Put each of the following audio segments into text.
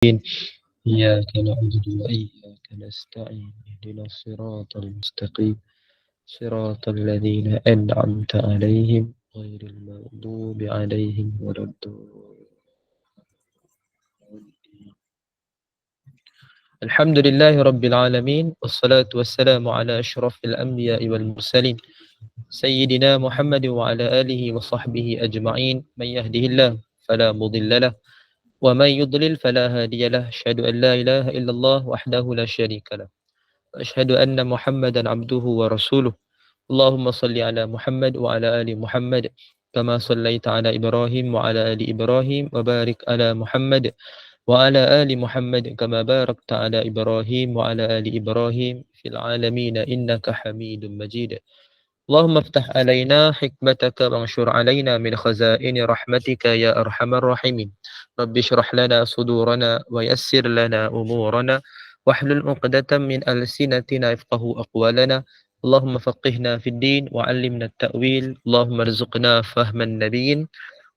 إياك نعبد وإياك نستعين اهدنا الصراط المستقيم صراط الذين أنعمت عليهم غير المغضوب عليهم ولا الضالين. الحمد لله رب العالمين والصلاة والسلام على أشرف الأنبياء والمرسلين سيدنا محمد وعلى آله وصحبه أجمعين من يهده الله فلا مضل له ومن يضلل فلا هادي له أشهد أن لا إله إلا الله وحده لا شريك له وأشهد أن محمدا عبده ورسوله اللهم صل على محمد وعلى آل محمد كما صليت على إبراهيم وعلى آل إبراهيم وبارك على محمد وعلى آل محمد كما باركت على إبراهيم وعلى آل إبراهيم في العالمين إنك حميد مجيد اللهم افتح علينا حكمتك وانشر علينا من خزائن رحمتك يا أرحم الراحمين رب اشرح لنا صدورنا ويسر لنا أمورنا واحلل عقدة من ألسنتنا يفقهوا أقوالنا اللهم فقهنا في الدين وعلمنا التأويل اللهم ارزقنا فهم النبيين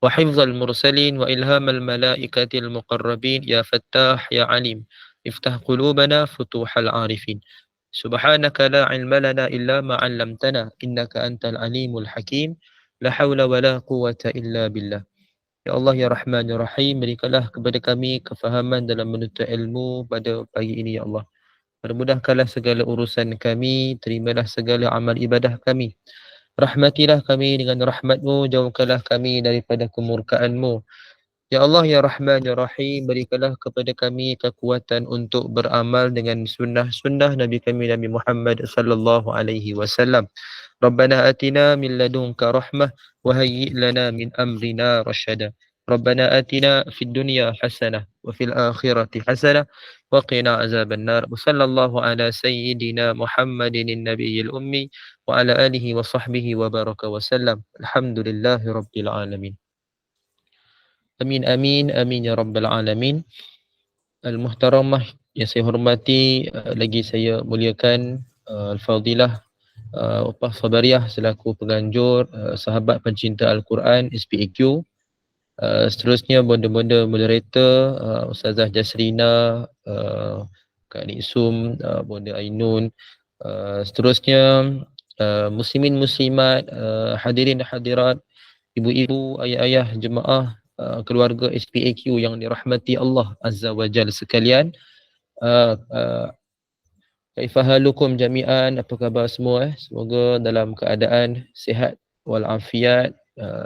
وحفظ المرسلين وإلهام الملائكة المقربين يا فتاح يا عليم افتح قلوبنا فتوح العارفين سبحانك لا علم لنا إلا ما علمتنا إنك أنت العليم الحكيم لا حول ولا قوة إلا بالله. Ya Allah ya Rahman ya Rahim, berikanlah kepada kami kefahaman dalam menuntut ilmu pada pagi ini ya Allah. Permudahkanlah segala urusan kami, terimalah segala amal ibadah kami. Rahmatilah kami dengan rahmatmu, jauhkanlah kami daripada kemurkaanmu. Ya Allah, Ya Rahman, Ya Rahim, berikanlah kepada kami kekuatan untuk beramal dengan sunnah-sunnah Nabi kami Nabi Muhammad sallallahu alaihi wasallam. Rabbana atina min ladunka rahmah wa hayyi' lana min amrina rasyada. Rabbana atina fid dunya hasanah wa fil akhirati hasanah wa qina azaban nar. Wa sallallahu ala sayyidina Muhammadin nabiyil ummi wa ala alihi wa sahbihi wa baraka wa sallam. Alhamdulillahi rabbil alamin. Amin amin amin ya rabbal alamin. Al-muhtaramah yang saya hormati, lagi saya muliakan Al-Fadilah Upah Sabariah selaku penganjur, sahabat pencinta Al-Quran SPAQ. Seterusnya bonda-bonda moderator, Ustazah Jasrina, Kak Niksum, Bonda Ainun. Seterusnya muslimin muslimat, hadirin hadirat, ibu-ibu, ayah-ayah, jemaah, keluarga SPAQ yang dirahmati Allah Azza wa Jal sekalian. Kaifahalukum jami'an, apa khabar semua? Semoga dalam keadaan sihat walafiat.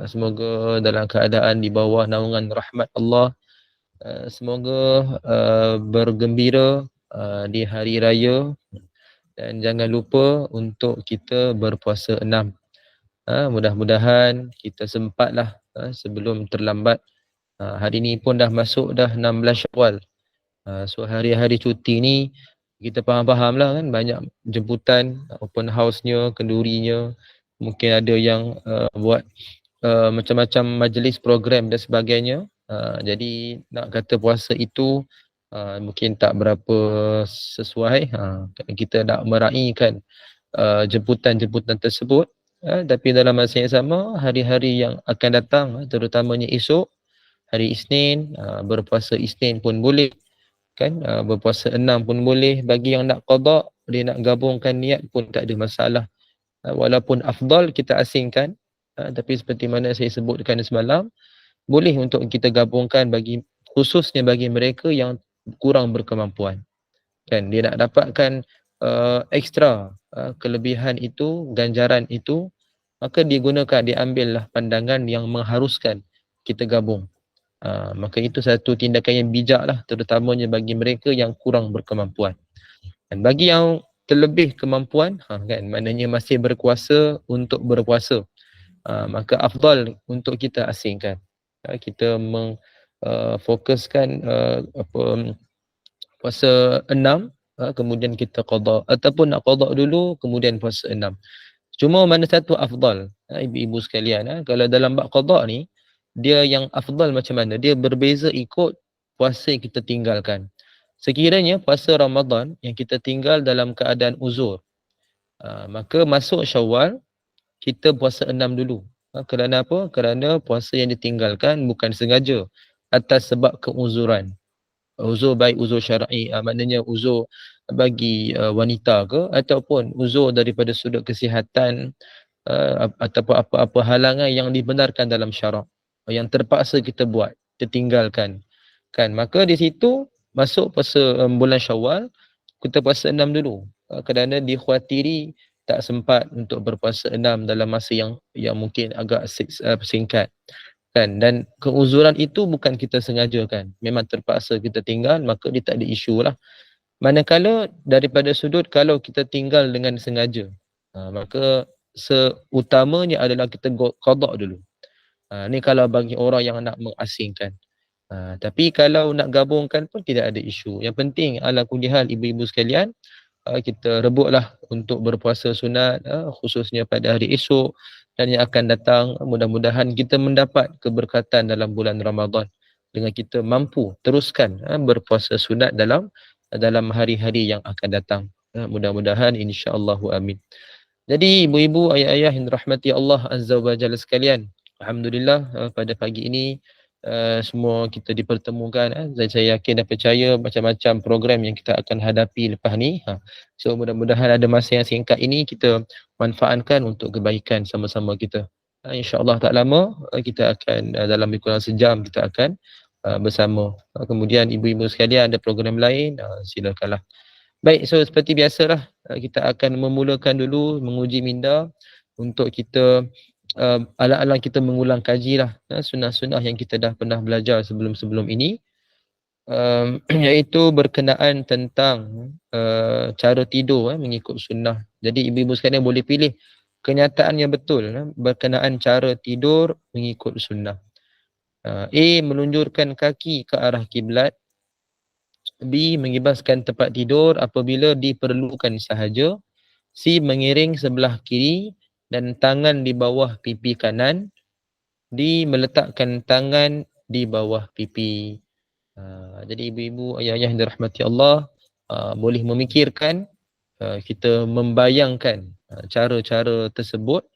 Semoga dalam keadaan di bawah naungan rahmat Allah. Semoga bergembira di hari raya. Dan jangan lupa untuk kita berpuasa 6. Mudah-mudahan kita sempatlah sebelum terlambat. Hari ni pun dah masuk dah 16 Syawal. So hari-hari cuti ni kita faham-faham lah kan, banyak jemputan, open house-nya, kendurinya. Mungkin ada yang buat macam-macam majlis program dan sebagainya. Jadi nak kata puasa itu mungkin tak berapa sesuai. Kita nak meraihkan jemputan-jemputan tersebut. Tapi dalam masa yang sama, hari-hari yang akan datang, terutamanya esok, hari Isnin, berpuasa Isnin pun boleh. Kan, berpuasa 6 pun boleh. Bagi yang nak qada, dia nak gabungkan niat pun tak ada masalah. Walaupun afdal kita asingkan, tapi seperti mana saya sebutkan semalam, boleh untuk kita gabungkan bagi khususnya bagi mereka yang kurang berkemampuan. Kan, dia nak dapatkan ekstra kelebihan itu, ganjaran itu, maka diambillah pandangan yang mengharuskan kita gabung. Maka itu satu tindakan yang bijak lah, terutamanya bagi mereka yang kurang berkemampuan. Dan bagi yang terlebih kemampuan, kan, maknanya masih berkuasa untuk berpuasa, maka afdal untuk kita asingkan. Kita fokuskan puasa 6, kemudian kita qada, ataupun nak qada dulu kemudian puasa 6. Cuma mana satu afdal, ibu-ibu sekalian, kalau dalam bab qada ni, dia yang afdal macam mana? Dia berbeza ikut puasa yang kita tinggalkan. Sekiranya puasa Ramadan yang kita tinggal dalam keadaan uzur, maka masuk Syawal, kita puasa 6 dulu. Kerana apa? Kerana puasa yang ditinggalkan bukan sengaja, atas sebab keuzuran. uzur baik uzur syar'i, maknanya uzur bagi wanita ke ataupun uzur daripada sudut kesihatan, ataupun apa-apa halangan yang dibenarkan dalam syarak, yang terpaksa kita buat, tertinggalkan kan, maka di situ masuk puasa bulan Syawal, kita puasa 6 dulu, kerana dikhawatiri tak sempat untuk berpuasa 6 dalam masa yang mungkin agak singkat kan, dan keuzuran itu bukan kita sengaja kan, memang terpaksa kita tinggal, maka dia tak ada isu lah. Manakala daripada sudut kalau kita tinggal dengan sengaja, maka seutamanya adalah kita qada dulu. Ni kalau bagi orang yang nak mengasingkan. Tapi kalau nak gabungkan pun tidak ada isu. Yang penting ala kulli hal ibu-ibu sekalian, kita rebutlah untuk berpuasa sunat, khususnya pada hari esok dan yang akan datang. Mudah-mudahan kita mendapat keberkatan dalam bulan Ramadan dengan kita mampu teruskan berpuasa sunat dalam hari-hari yang akan datang. Mudah-mudahan insya-Allah amin. Jadi ibu-ibu, ayah-ayah yang dirahmati Allah Azza wa Jalla sekalian, alhamdulillah pada pagi ini semua kita dipertemukan, dan saya yakin dan percaya macam-macam program yang kita akan hadapi lepas ni. So mudah-mudahan ada masa yang singkat ini kita manfaatkan untuk kebaikan sama-sama kita. InsyaAllah tak lama kita akan dalam lebih kurang sejam kita akan bersama. Kemudian ibu-ibu sekalian ada program lain, silakanlah. Baik, so seperti biasalah kita akan memulakan dulu menguji minda untuk kita ala-ala kita mengulang kaji lah sunnah-sunnah yang kita dah pernah belajar sebelum-sebelum ini, iaitu berkenaan tentang cara tidur mengikut sunnah. Jadi ibu-ibu sekalian boleh pilih kenyataan yang betul berkenaan cara tidur mengikut sunnah. A. Melunjurkan kaki ke arah kiblat. B. Mengibaskan tempat tidur apabila diperlukan sahaja. C. Mengiring sebelah kiri dan tangan di bawah pipi kanan. D. Meletakkan tangan di bawah pipi. Jadi ibu-ibu, ayah-ayah yang dirahmati Allah, boleh memikirkan, kita membayangkan cara-cara tersebut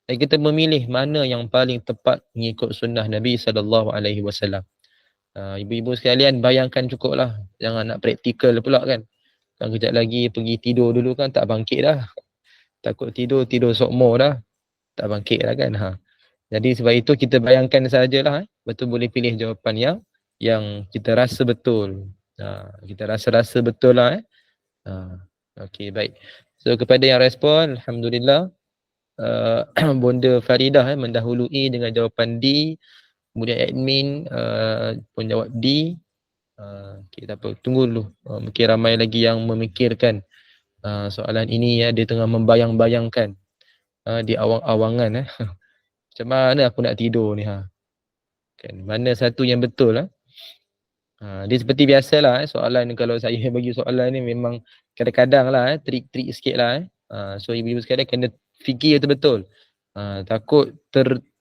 dan kita memilih mana yang paling tepat mengikut sunnah Nabi SAW. Ibu-ibu sekalian bayangkan cukuplah, jangan nak praktikal pula kan. Kan kejap lagi pergi tidur dulu kan tak bangkit dah. Takut tidur sokmo dah. Tak bangkit dah kan. Jadi sebab itu kita bayangkan sajalah. Betul boleh pilih jawapan yang kita rasa betul. Kita rasa betul lah. Okey, baik. So kepada yang respon, alhamdulillah. Bonda Faridah mendahului dengan jawapan D. Kemudian admin pun jawab D. Okay, tak apa, tunggu dulu. Mungkin ramai lagi yang memikirkan soalan ini dia tengah membayang-bayangkan di awang-awangan. Macam mana aku nak tidur ni kan, mana satu yang betul dia seperti biasalah soalan ni, kalau saya bagi soalan ni memang kadang-kadang lah trik-trik sikit lah so ibu-ibu sekalian kena fikir betul-betul. Takut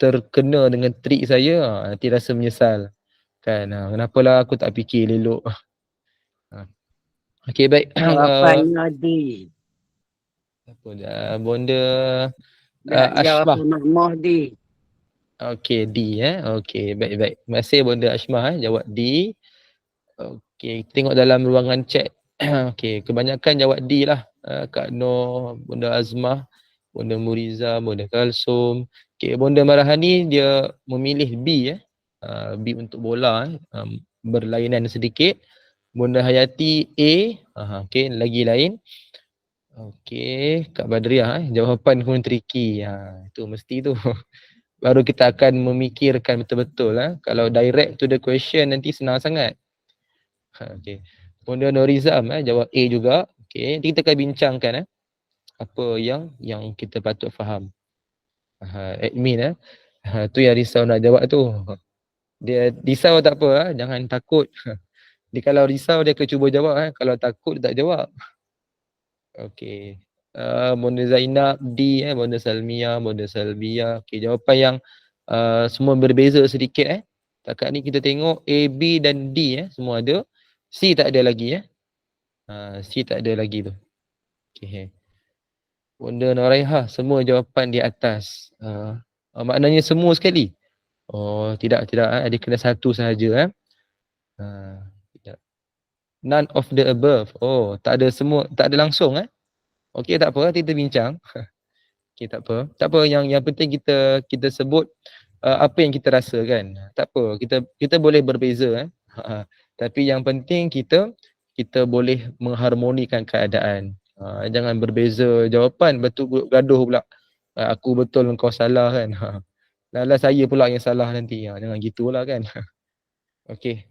terkena dengan trik saya, nanti rasa menyesal kan, kenapalah aku tak fikir elok. Okey, baik. Jawapannya D. Apa bonda Asmah. Asmah. Mahmah D. Okey, D okey, baik. Terima kasih bonda Asmah jawab D. Okey, tengok dalam ruangan chat. Okey, kebanyakan jawab D lah. Kak Noh, bonda Azmah, bonda Muriza, bonda Kalsum. Okey, bonda Marahani dia memilih B B untuk bola berlainan sedikit. Bonda Hayati A. Okey, lagi lain. Okey, Kak Badriah jawapan pun tricky. Itu mesti tu. Baru kita akan memikirkan betul-betul Kalau direct to the question nanti senang sangat. Okey. Bonda Norizam jawab A juga. Okey, nanti kita akan bincangkan apa yang kita patut faham. Admin tu yang risau nak jawab tu. Dia risau tak apa jangan takut. Dia kalau risau dia akan cuba jawab kalau takut dia tak jawab. Okey. Bonda Zainab D Bonda Salmia, Bonda Salbia. Okey, jawapan yang semua berbeza sedikit Takat ni kita tengok A, B dan D semua ada. C tak ada lagi C tak ada lagi tu. Okey. Bonda Noraiha semua jawapan di atas. Maknanya semua sekali. Oh, tidak. Dia kena satu sahaja tidak. None of the above. Oh, tak ada semua, tak ada langsung Okey, tak apa, kita bincang. Okey, tak apa. Tak apa, yang penting kita sebut apa yang kita rasa kan. Tak apa, kita boleh berbeza Tapi yang penting kita boleh mengharmonikan keadaan. Jangan berbeza jawapan, betul gaduh pula. Aku betul engkau salah kan. Lala saya pula yang salah nanti. Jangan gitulah kan. Okey,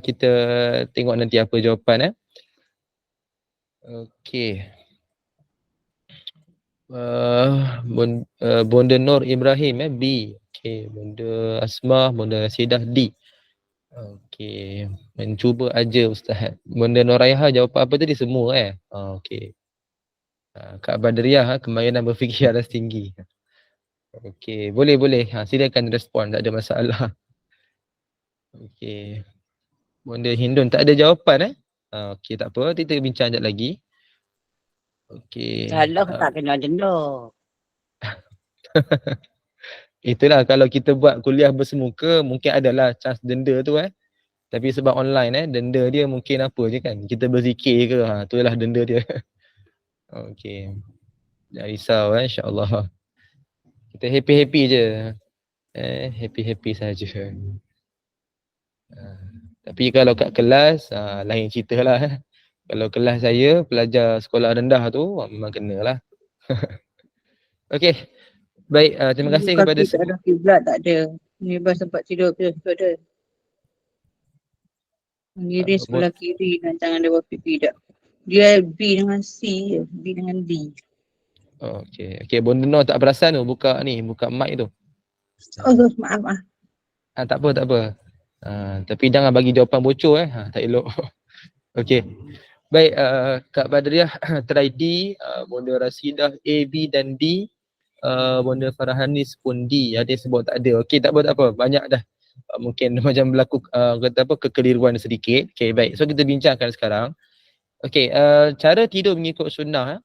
kita tengok nanti apa jawapan Okey. Bonda Nur Ibrahim B. Okey, Bonda Asmah, Bonda Rasidah D. Okey, mencuba aja Ustaz. Bonda Nur Raiha jawab apa tadi semua Okey. Kak Badriah kemahiran berfikir aras tinggi. Okey, boleh. Silakan respon, tak ada masalah. Okey. Bonda Hindun tak ada jawapan Okey, tak apa, kita bincang sekejap lagi. Okey. Salah tak kena denda. Itulah kalau kita buat kuliah bersemuka mungkin adalah chance denda tu Tapi sebab online denda dia mungkin apa je kan. Kita berzikir ke itulah denda dia. Okey. Jangan risau insya-Allah. Kita happy-happy je. Happy-happy saja. Tapi kalau kat kelas lain ceritalah Kalau kelas saya pelajar sekolah rendah tu memang kenalah. Okey. Baik, terima kasih kepada Kaki tak ada kiblat tak ada. Ni bas tempat tidur tu ada. Kiri sebelah kiri dan tangan dia pipi tak. Dia B dengan C, B dengan D. Okey, Bonda Nur tak perasan tu buka mic tu. Oh, maaf. Tak apa. Tapi jangan bagi jawapan bocor tak elok. Okey. Baik, Kak Badriah try D, Bonda Rasidah A, B dan D. Bonda Farhanis pun D. Ada yang sebut tak ada. Okey, tak apa. Banyak dah. Mungkin macam berlaku kekeliruan sedikit. Okey, baik. So kita bincangkan sekarang. Okey, cara tidur mengikut sunnah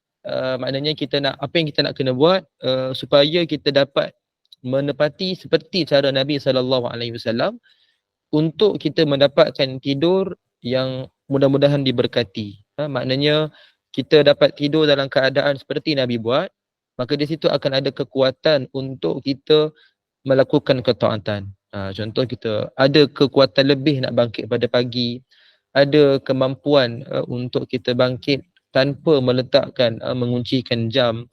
maknanya kita nak apa yang kita nak kena buat supaya kita dapat menepati seperti cara Nabi SAW untuk kita mendapatkan tidur yang mudah-mudahan diberkati. Maknanya kita dapat tidur dalam keadaan seperti Nabi buat, maka di situ akan ada kekuatan untuk kita melakukan ketaatan. Contoh kita ada kekuatan lebih nak bangkit pada pagi, ada kemampuan untuk kita bangkit tanpa meletakkan menguncikan jam.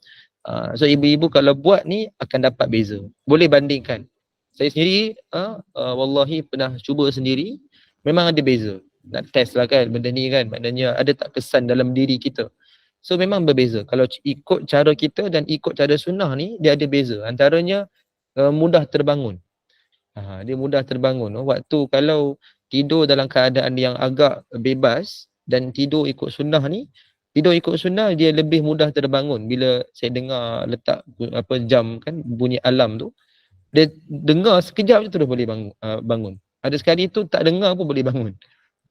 So ibu-ibu kalau buat ni akan dapat beza. Boleh bandingkan. Saya sendiri wallahi pernah cuba sendiri, memang ada beza. Nak test lah kan benda ni kan, maknanya ada tak kesan dalam diri kita. So memang berbeza. Kalau ikut cara kita dan ikut cara sunnah ni, dia ada beza. Antaranya mudah terbangun. Dia mudah terbangun. Waktu kalau tidur dalam keadaan yang agak bebas dan tidur ikut sunnah ni, tidur ikut sunnah dia lebih mudah terbangun. Bila saya dengar letak jam kan, bunyi alam tu, dia dengar sekejap je terus boleh bangun. Ada sekali tu tak dengar pun boleh bangun.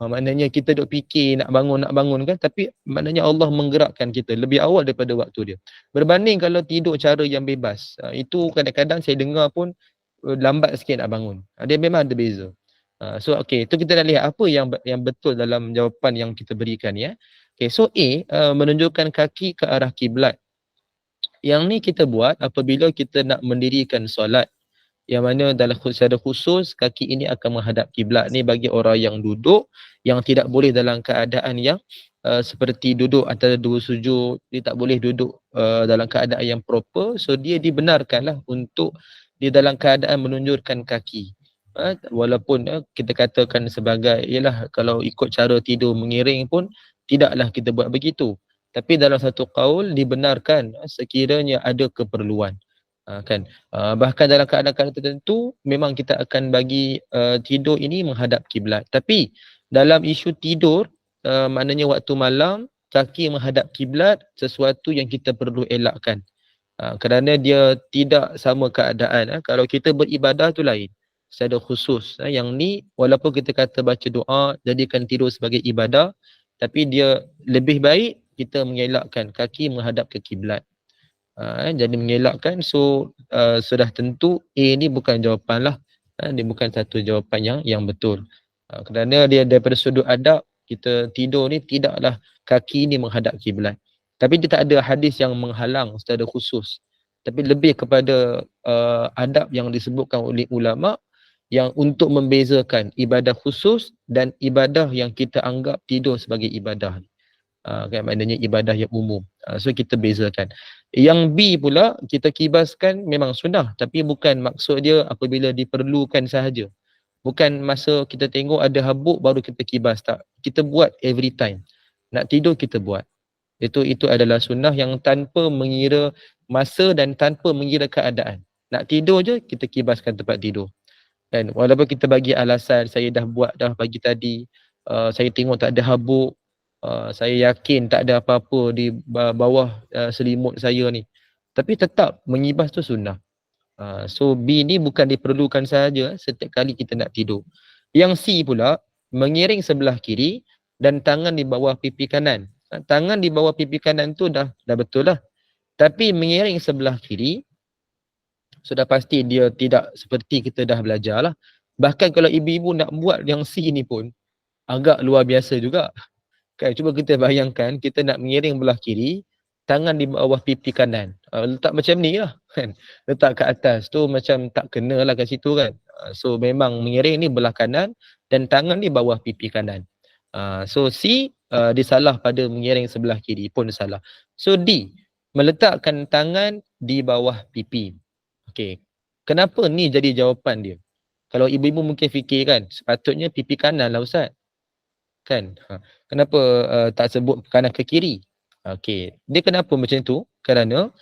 Maknanya kita duk fikir nak bangun kan, tapi maknanya Allah menggerakkan kita lebih awal daripada waktu dia. Berbanding kalau tidur cara yang bebas, itu kadang-kadang saya dengar pun lambat sikit nak bangun. Dia memang ada beza. So okey, itu kita dah lihat apa yang betul dalam jawapan yang kita berikan ya. Okey, so A menunjukkan kaki ke arah kiblat. Yang ni kita buat apabila kita nak mendirikan solat. Yang mana dalam secara khusus kaki ini akan menghadap kiblat. Ni bagi orang yang duduk yang tidak boleh dalam keadaan yang seperti duduk antara dua sujud, dia tak boleh duduk dalam keadaan yang proper, so dia dibenarkanlah untuk dia dalam keadaan menunjurkan kaki. Walaupun kita katakan sebagai ialah kalau ikut cara tidur mengiring pun tidaklah kita buat begitu. Tapi dalam satu qaul dibenarkan sekiranya ada keperluan. Kan bahkan dalam keadaan tertentu memang kita akan bagi tidur ini menghadap kiblat. Tapi dalam isu tidur maknanya waktu malam kaki menghadap kiblat sesuatu yang kita perlu elakkan. Kerana dia tidak sama keadaan. Kalau kita beribadah tu lain secara khusus. Yang ni walaupun kita kata baca doa jadikan tidur sebagai ibadah, tapi dia lebih baik kita mengelakkan kaki menghadap ke kiblat. Jadi mengelakkan, so sudah tentu A ni bukan jawapan lah. Dia bukan satu jawapan yang betul. Kerana dia daripada sudut adab Kita tidur ni tidaklah kaki ni menghadap kiblat. Tapi dia tak ada hadis yang menghalang secara khusus. Tapi lebih kepada adab yang disebutkan oleh ulama yang untuk membezakan ibadah khusus dan ibadah yang kita anggap tidur sebagai ibadah. Kan maknanya ibadah yang umum. So kita bezakan. Yang B pula kita kibaskan memang sunnah tapi bukan maksud dia apabila diperlukan sahaja. Bukan masa kita tengok ada habuk baru kita kibas, tak. Kita buat every time. Nak tidur kita buat. Itu adalah sunnah yang tanpa mengira masa dan tanpa mengira keadaan. Nak tidur je kita kibaskan tempat tidur. Dan walaupun kita bagi alasan saya dah buat dah pagi tadi, saya tengok tak ada habuk, saya yakin tak ada apa-apa di bawah selimut saya ni. Tapi tetap mengibas tu sunnah. So B ni bukan diperlukan sahaja setiap kali kita nak tidur. Yang C pula, mengiring sebelah kiri dan tangan di bawah pipi kanan. Tangan di bawah pipi kanan tu dah betul lah. Tapi mengiring sebelah kiri, sudah pasti dia tidak seperti kita dah belajar lah. Bahkan kalau ibu-ibu nak buat yang C ni pun, agak luar biasa juga. Kan, cuba kita bayangkan, kita nak mengiring belah kiri, tangan di bawah pipi kanan. Letak macam ni lah. Kan? Letak kat atas tu macam tak kena lah kat situ kan. So memang mengiring ni belah kanan dan tangan di bawah pipi kanan. So C, dia salah pada mengiring sebelah kiri pun salah. So D, meletakkan tangan di bawah pipi. Okey. Kenapa ni jadi jawapan dia? Kalau ibu-ibu mungkin fikir kan, sepatutnya pipi kanan lah Ustaz. Kan? Kenapa tak sebut kanan ke kiri? Okey. Dia kenapa macam tu? Kerana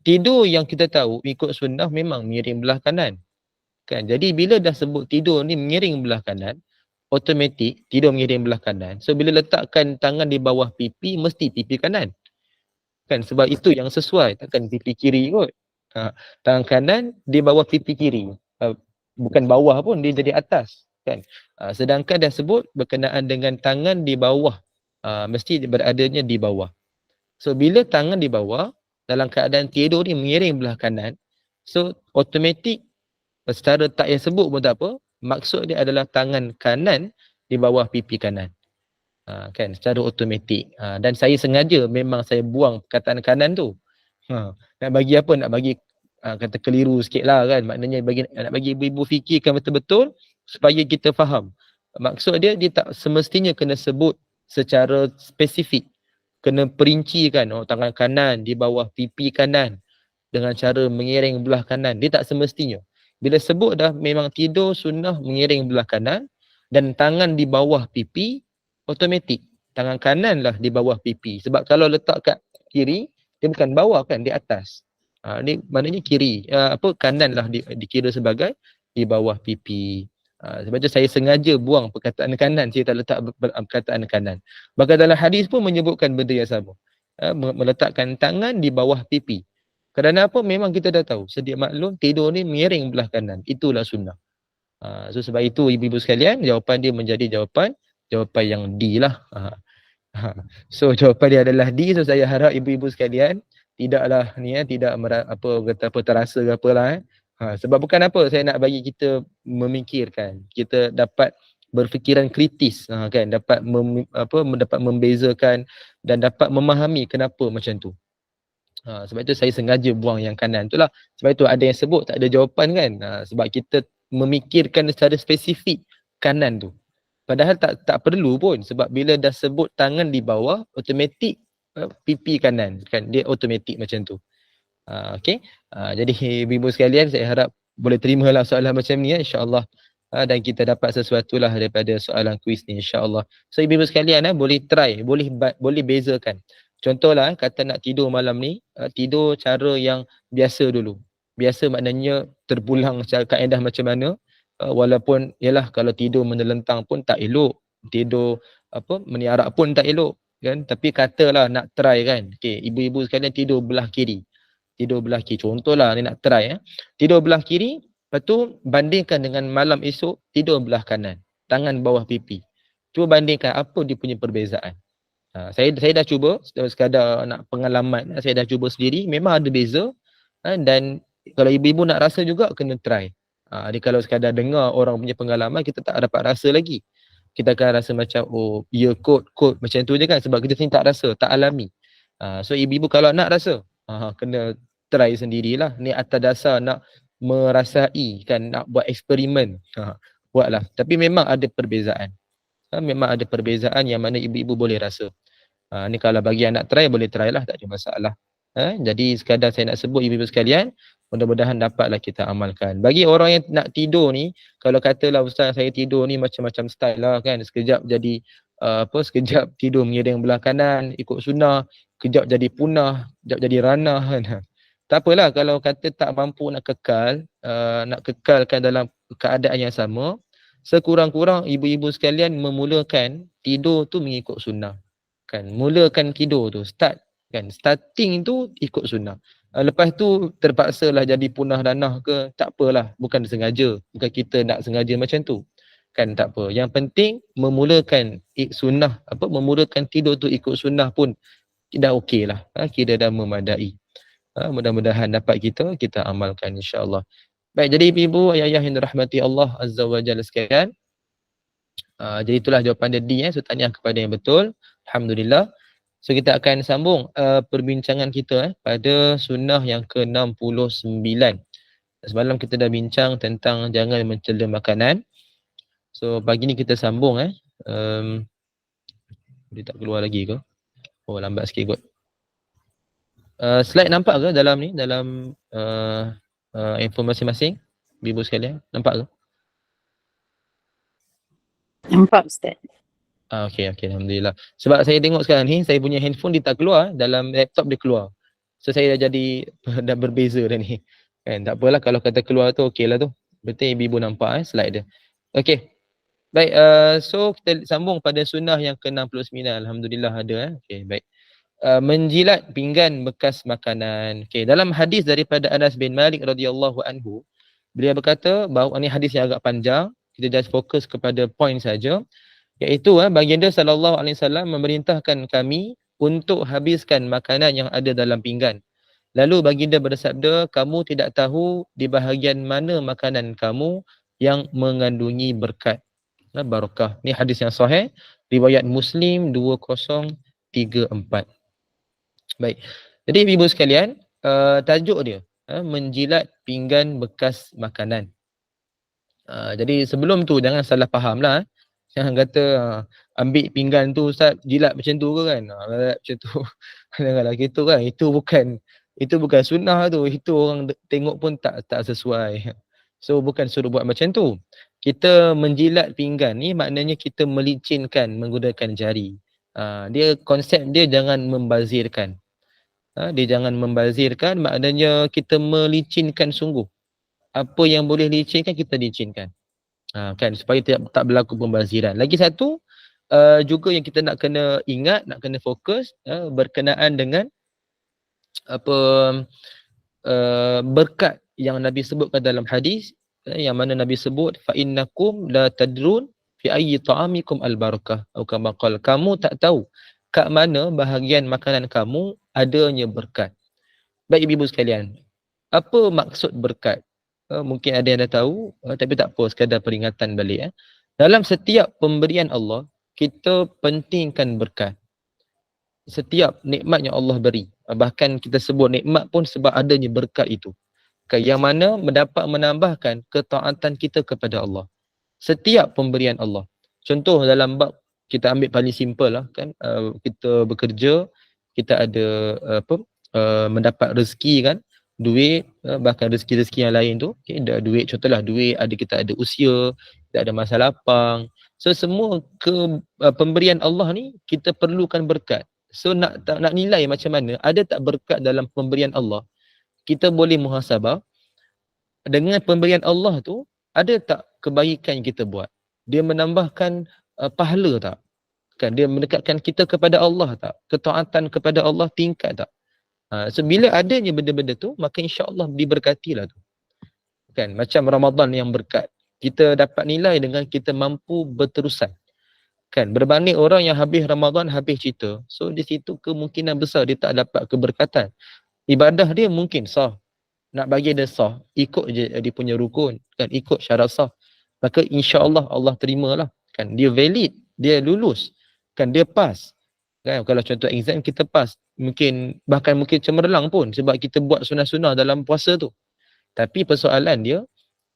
tidur yang kita tahu ikut sunnah memang miring belah kanan. Kan? Jadi bila dah sebut tidur ni miring belah kanan, automatik tidur miring belah kanan. So bila letakkan tangan di bawah pipi, mesti pipi kanan. Kan? Sebab itu yang sesuai, takkan pipi kiri kot. Tangan kanan di bawah pipi kiri. Bukan bawah pun, dia jadi atas. Kan? Sedangkan dah sebut berkenaan dengan tangan di bawah. Mesti beradanya di bawah. So bila tangan di bawah, dalam keadaan tidur ni mengiring belah kanan, so automatik secara tak yang sebut pun tak apa, maksud dia adalah tangan kanan di bawah pipi kanan. Kan, secara automatik. Dan saya sengaja memang saya buang perkataan kanan tu. Nak bagi apa? Nak bagi kata keliru sikit lah kan. Maknanya nak bagi ibu-ibu fikirkan betul-betul supaya kita faham. Maksud dia tak semestinya kena sebut secara spesifik. Kena perincikan, tangan kanan di bawah pipi kanan dengan cara mengiring belah kanan. Dia tak semestinya. Bila sebut dah memang tidur sunnah mengiring belah kanan dan tangan di bawah pipi, automatik. Tangan kanan lah di bawah pipi. Sebab kalau letak kat kiri, dia bukan bawah kan, di atas. Ni maknanya kiri, kanan lah dikira sebagai di bawah pipi. Sebab tu saya sengaja buang perkataan kanan, saya tak letak perkataan kanan. Bahkan dalam hadis pun menyebutkan benda yang sama. Meletakkan tangan di bawah pipi. Kerana apa? Memang kita dah tahu, sedia maklum tidur ni miring belah kanan. Itulah sunnah. So sebab itu ibu-ibu sekalian, jawapan dia menjadi jawapan yang D lah. So jawapan dia adalah D. So saya harap ibu-ibu sekalian tidaklah ni tidak terasa ke apalah. Sebab bukan apa, saya nak bagi kita memikirkan, kita dapat berfikiran kritis, kan, dapat membezakan dan dapat memahami kenapa macam tu. Sebab itu saya sengaja buang yang kanan tu lah. Sebab itu ada yang sebut tak ada jawapan kan. Sebab kita memikirkan secara spesifik kanan tu. Padahal tak perlu pun, sebab bila dah sebut tangan di bawah, automatik pipi kanan kan, dia automatik macam tu. Okey. Jadi ibu-ibu sekalian, saya harap boleh terimalah soalan macam ni insya-Allah. Dan kita dapat sesuatu lah daripada soalan kuis ni insya-Allah. So ibu-ibu sekalian boleh try, boleh bezakan. Contohlah kata nak tidur malam ni, tidur cara yang biasa dulu. Biasa maknanya terpulang secara kaedah macam mana. Walaupun yalah kalau tidur menelentang pun tak elok, tidur meniarak pun tak elok kan, tapi katalah nak try kan. Okey, ibu-ibu sekalian tidur belah kiri. Tidur belah kiri, contohlah ni nak try tidur belah kiri, lepas tu bandingkan dengan malam esok tidur belah kanan, tangan bawah pipi. Cuba bandingkan apa dia punya perbezaan. Saya dah cuba, sekadar nak pengalaman, saya dah cuba sendiri, memang ada beza. Dan kalau ibu-ibu nak rasa juga kena try. Ni kalau sekadar dengar orang punya pengalaman, kita tak dapat rasa lagi. kita akan rasa macam oh ya kot macam tu je kan, sebab kita sendiri tak rasa, tak alami. So ibu-ibu kalau nak rasa, kena try sendirilah. Ni atas dasar nak merasai kan, nak buat eksperimen. Buatlah. Tapi memang ada perbezaan. Memang ada perbezaan yang mana ibu-ibu boleh rasa. Ni kalau bagi anak try, boleh try lah, tak ada masalah. Jadi sekadar saya nak sebut ibu-ibu sekalian, mudah-mudahan dapatlah kita amalkan. Bagi orang yang nak tidur ni, kalau katalah ustaz saya tidur ni macam-macam style lah kan, sekejap jadi sekejap tidur mengiring belah kanan ikut sunnah, kejap jadi punah, kejap jadi ranah kan. Tak apalah kalau kata tak mampu nak kekal, nak kekalkan dalam keadaan yang sama, sekurang-kurang ibu-ibu sekalian memulakan tidur tu mengikut sunnah. Kan, mulakan tidur tu, start kan, starting tu ikut sunnah. Lepas tu terpaksalah jadi punah ranah ke, tak apalah, bukan sengaja, bukan kita nak sengaja macam tu. Kan tak apa. Yang penting memulakan sunnah, memulakan tidur tu ikut sunnah pun dah okey lah. Kira dah memadai. Mudah-mudahan dapat kita amalkan insya-Allah. Baik, jadi ibu-ibu, ayah-ayah yang dirahmati Allah Azza wa Jalla sekalian. Jadi itulah jawapan dia D. So tahniah kepada yang betul. Alhamdulillah. So kita akan sambung perbincangan kita pada sunnah yang ke-69. Semalam kita dah bincang tentang jangan mencela makanan. So pagi ni kita sambung dia tak keluar lagi ke? Oh, lambat sikit kot. Slide nampak ke dalam ni, dalam info masing-masing? Ibu sekalian, nampak ke? Nampak Ustaz. Okey, alhamdulillah. Sebab saya tengok sekarang ni, saya punya handphone dia tak keluar, dalam laptop dia keluar. So saya dah jadi dah berbeza dah ni. Kan, tak apalah kalau kata keluar tu okeylah tu. Betul ibu nampak slide dia. Okey. Baik, so kita sambung pada sunnah yang ke-69. Alhamdulillah ada. Okey, baik. Menjilat pinggan bekas makanan. Okey, dalam hadis daripada Anas bin Malik radhiyallahu anhu, beliau berkata bahawa ni hadis yang agak panjang, kita just fokus kepada poin saja, iaitu baginda sallallahu alaihi wasallam memerintahkan kami untuk habiskan makanan yang ada dalam pinggan. Lalu baginda bersabda, kamu tidak tahu di bahagian mana makanan kamu yang mengandungi berkat, barakah. Ni hadis yang sahih, riwayat Muslim 2034. Baik. Jadi ibu sekalian, tajuk dia menjilat pinggan bekas makanan. Jadi sebelum tu jangan salah faham lah. Jangan kata ambil pinggan tu ustaz jilat macam tu ke kan. Macam tu. Janganlah gitu kan. Itu bukan sunnah tu. Itu orang tengok pun tak sesuai. So bukan suruh buat macam tu. Kita menjilat pinggan ni maknanya kita melicinkan menggunakan jari. Dia konsep dia jangan membazirkan. Dia jangan membazirkan, maknanya kita melicinkan sungguh. Apa yang boleh licinkan, kita licinkan. Kan, supaya tak berlaku pembaziran. Lagi satu, juga yang kita nak kena ingat, nak kena fokus, berkenaan dengan berkat yang Nabi sebutkan dalam hadis, yang mana Nabi sebut, فَإِنَّكُمْ لَا تَدْرُونَ فِي أَيِّ طَعَامِكُمْ الْبَرَكَةِ atau kama qala, kamu tak tahu kat mana bahagian makanan kamu adanya berkat. Baik ibu-ibu sekalian, apa maksud berkat? Mungkin ada yang dah tahu, tapi tak apa, sekadar peringatan balik. Dalam setiap pemberian Allah, kita pentingkan berkat. Setiap nikmat yang Allah beri, bahkan kita sebut nikmat pun sebab adanya berkat itu, yang mana mendapat menambahkan ketaatan kita kepada Allah. Setiap pemberian Allah. Contoh dalam bab, kita ambil paling simple lah kan, kita bekerja, kita ada mendapat rezeki kan, duit, bahkan rezeki-rezeki yang lain tu, ada duit, contohlah duit, kita ada usia, kita ada masa lapang. So semua pemberian Allah ni kita perlukan berkat. So nak nilai macam mana, ada tak berkat dalam pemberian Allah, kita boleh muhasabah dengan pemberian Allah tu, ada tak kebaikan yang kita buat, dia menambahkan pahala tak, kan, dia mendekatkan kita kepada Allah tak, ketaatan kepada Allah tingkat tak. So bila adanya benda-benda tu, maka insya-Allah diberkatilah tu. Kan, macam Ramadan yang berkat, kita dapat nilai dengan kita mampu berterusan. Kan, berbanding orang yang habis Ramadan habis cerita. So di situ kemungkinan besar dia tak dapat keberkatan. Ibadah dia mungkin sah, nak bagi dia sah, ikut je dia punya rukun, kan, ikut syarat sah, maka insya-Allah Allah terimalah. kan, dia valid, dia lulus, kan, dia pass. Kan, kalau contoh exam kita pass, mungkin bahkan mungkin cemerlang pun sebab kita buat sunnah-sunnah dalam puasa tu. Tapi persoalan dia,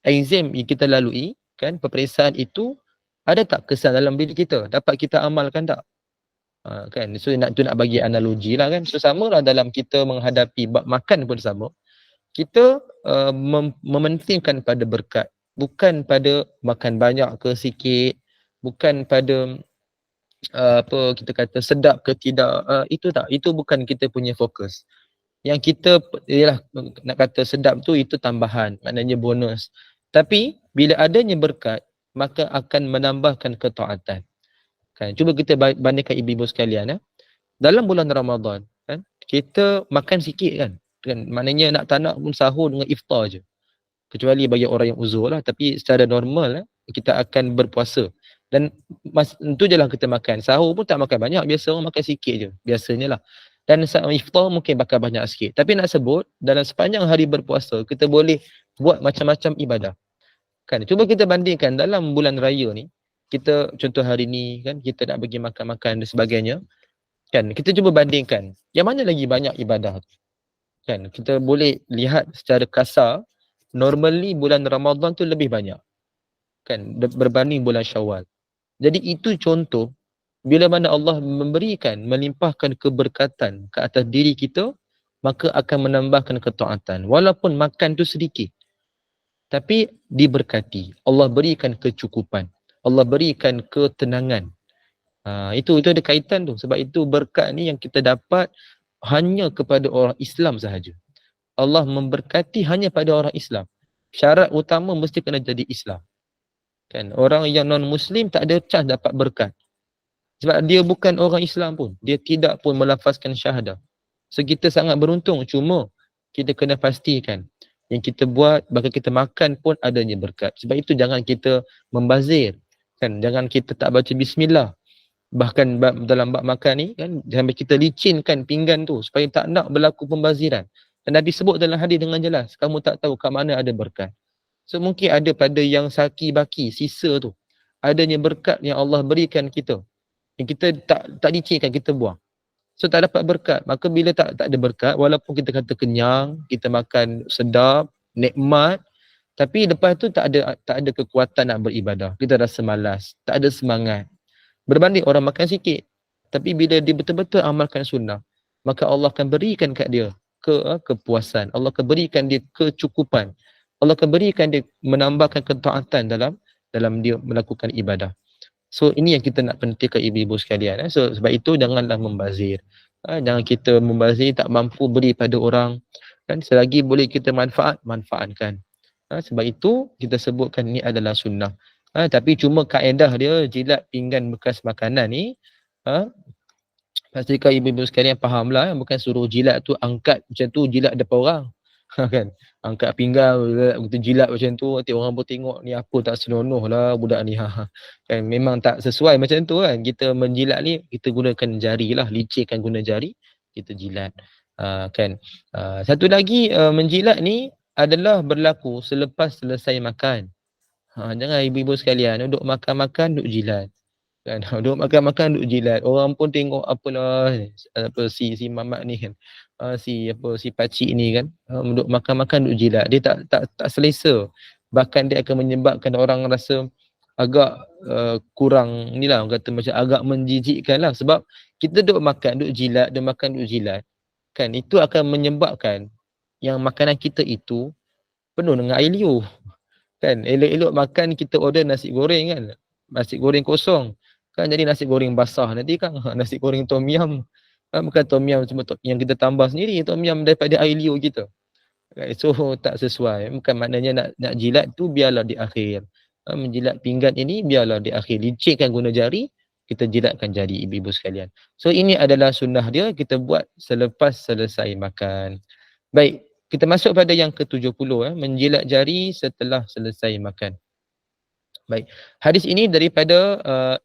exam yang kita lalui, kan, peperiksaan itu ada tak kesan dalam diri kita? Dapat kita amalkan tak? Kan, so nak bagi analogi lah kan. So samalah dalam kita menghadapi bab makan pun sama. Kita mementingkan pada berkat, bukan pada makan banyak ke sikit, bukan pada apa kita kata sedap ke tidak, itu tak, itu bukan kita punya fokus. Yang kita ialah nak kata sedap tu itu tambahan, maknanya bonus. Tapi bila adanya berkat, maka akan menambahkan ketaatan. Kan, cuba kita bandingkan ibu-ibu sekalian, dalam bulan Ramadan, kan, kita makan sikit kan, maknanya nak tak nak pun sahur dengan iftar je. Kecuali bagi orang yang uzur lah, tapi secara normal kita akan berpuasa. Dan itu je lah kita makan. Sahur pun tak makan banyak, biasa orang makan sikit je, biasanya lah. Dan iftar mungkin bakal banyak sikit. Tapi nak sebut, dalam sepanjang hari berpuasa, kita boleh buat macam-macam ibadah. Kan, cuba kita bandingkan dalam bulan raya ni, kita contoh hari ni kan, kita nak pergi makan-makan dan sebagainya. Kan, kita cuba bandingkan, yang mana lagi banyak ibadah. Kan, kita boleh lihat secara kasar, normally bulan Ramadan tu lebih banyak. Kan, berbanding bulan Syawal. Jadi itu contoh, bila mana Allah memberikan, melimpahkan keberkatan ke atas diri kita, maka akan menambahkan ketaatan. Walaupun makan tu sedikit, tapi diberkati. Allah berikan kecukupan. Allah berikan ketenangan. Itu ada kaitan tu. Sebab itu berkat ni yang kita dapat hanya kepada orang Islam sahaja. Allah memberkati hanya pada orang Islam. Syarat utama mesti kena jadi Islam. Kan, orang yang non-Muslim tak ada chance dapat berkat. Sebab dia bukan orang Islam pun. Dia tidak pun melafazkan syahadah. So kita sangat beruntung. Cuma kita kena pastikan yang kita buat, bahkan kita makan pun adanya berkat. Sebab itu jangan kita membazir. Kan, jangan kita tak baca bismillah. Bahkan dalam bab makan ni kan, sampai kita licinkan pinggan tu supaya tak nak berlaku pembaziran. Dan Nabi sebut dalam hadis dengan jelas, kamu tak tahu kat mana ada berkat. So mungkin ada pada yang saki baki, sisa tu, adanya berkat yang Allah berikan kita, yang kita tak licinkan, kita buang. So tak dapat berkat. Maka bila tak ada berkat, walaupun kita kata kenyang, kita makan sedap, nikmat, tapi lepas tu tak ada kekuatan nak beribadah. Kita rasa malas, tak ada semangat. Berbanding orang makan sikit, tapi bila dia betul-betul amalkan sunnah, maka Allah akan berikan kat dia kepuasan. Allah akan berikan dia kecukupan. Allah akan berikan dia menambahkan ketaatan dalam dia melakukan ibadah. So ini yang kita nak pentingkan ibu-ibu sekalian. So sebab itu janganlah membazir. Jangan kita membazir, tak mampu beri pada orang. Kan, selagi boleh kita manfaatkan. Sebab itu kita sebutkan ini adalah sunnah. Tapi cuma kaedah dia jilat pinggan bekas makanan ni, pastikan ibu-ibu sekalian fahamlah, bukan suruh jilat tu angkat macam tu jilat depan orang. Kan, angkat pinggan kita jilat macam tu, nanti orang pun tengok ni apa tak senonoh lah budak ni. Kan, memang tak sesuai macam tu kan. Kita menjilat ni kita gunakan jari lah, licikkan guna jari kita jilat. Kan, satu lagi menjilat ni adalah berlaku selepas selesai makan. Jangan ibu-ibu sekalian duduk makan-makan duduk jilat. Kan, duduk makan-makan duduk jilat. Orang pun tengok apalah si mamat ni kan. Si pakcik ni kan, duduk makan-makan duduk jilat. Dia tak selesa. Bahkan dia akan menyebabkan orang rasa agak kurang ni lah, orang kata macam agak menjijikkan lah. Sebab kita duduk makan duduk jilat, duduk makan duduk jilat, kan, itu akan menyebabkan yang makanan kita itu penuh dengan air liur. Kan, elok-elok makan kita order nasi goreng kan, nasi goreng kosong kan, jadi nasi goreng basah nanti kan. Nasi goreng tom yum kan, bukan tom yum cuma yang kita tambah sendiri, tom yum daripada air liur kita. So tak sesuai. Bukan maknanya nak jilat tu biarlah di akhir. Menjilat pinggan ini biarlah di akhir. Licikkan guna jari, kita jilatkan jari ibu-ibu sekalian. So ini adalah sunnah dia, kita buat selepas selesai makan. Baik, kita masuk pada yang ke-70, menjilat jari setelah selesai makan. Baik, hadis ini daripada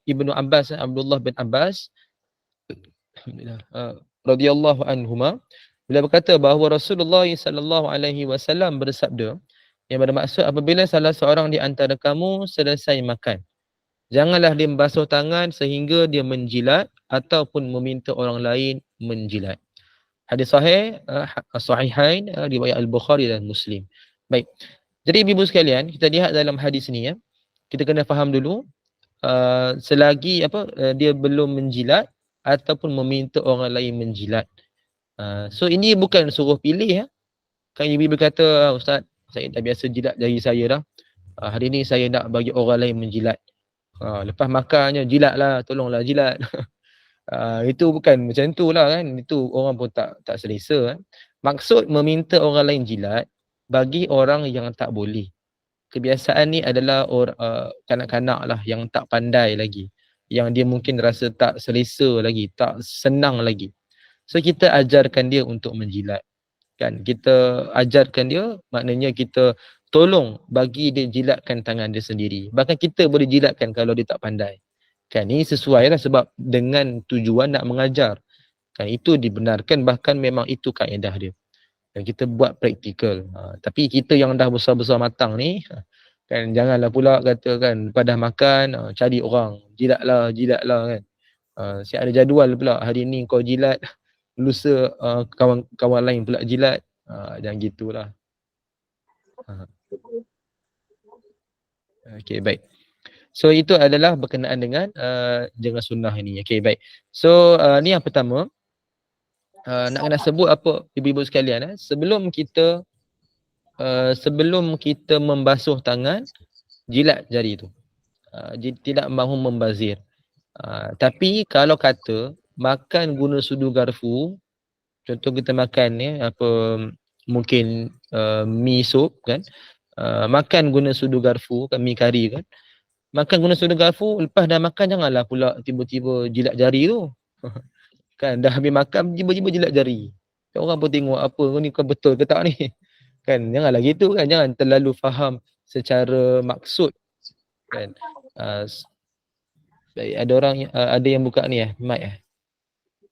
Ibnu Abbas, Abdullah bin Abbas radhiyallahu anhuma, beliau berkata bahawa Rasulullah sallallahu alaihi wasallam bersabda, yang bermaksud apabila salah seorang di antara kamu selesai makan, Janganlah dia membasuh tangan sehingga dia menjilat ataupun meminta orang lain menjilat. Hadis sahih, sahihain, riwayat Al-Bukhari dan Muslim. Baik. Jadi ibu sekalian, kita lihat dalam hadis ni ya. Kita kena faham dulu selagi dia belum menjilat ataupun meminta orang lain menjilat. So ini bukan suruh pilih ya. Kan ibu berkata, Ustaz, saya dah biasa jilat jari saya dah. Hari ni saya nak bagi orang lain menjilat. Lepas makannya jilatlah, tolonglah jilat. Itu bukan macam tu lah kan. Itu orang pun tak selesa kan. Maksud meminta orang lain jilat bagi orang yang tak boleh. Kebiasaan ni adalah kanak-kanak lah yang tak pandai lagi. Yang dia mungkin rasa tak selesa lagi, tak senang lagi. So kita ajarkan dia untuk menjilat. Kan? Kita ajarkan dia, maknanya kita tolong bagi dia jilatkan tangan dia sendiri. Bahkan kita boleh jilatkan kalau dia tak pandai. Kan, ini sesuai lah sebab dengan tujuan nak mengajar. Kan, itu dibenarkan, bahkan memang itu kaedah dia. Dan kita buat praktikal. Tapi kita yang dah besar-besar matang ni, kan, janganlah pula kata kan, pada makan, cari orang, jilatlah kan. Siap ada jadual pula, hari ni kau jilat, lusa kawan lain pula jilat. Jangan gitulah. Okey, baik. So itu adalah berkenaan dengan sunnah ini. Okey, baik. So ni yang pertama. Nak kena sebut apa ibu-ibu sekalian, sebelum kita membasuh tangan, jilat jari tu. Tidak mahu membazir. Tapi kalau kata makan guna sudu garfu, contoh kita makan ni mungkin mi sup kan, makan guna sudu garfu kan, mi kari kan, makan guna sudu garfu, lepas dah makan janganlah pula tiba-tiba jilat jari tu. Kan dah habis makan tiba-tiba jilat jari. Orang pun tengok apa ni, kau betul ke tak ni. Kan janganlah gitu kan, jangan terlalu faham secara maksud kan. Baik, ada orang ada yang buka ni mic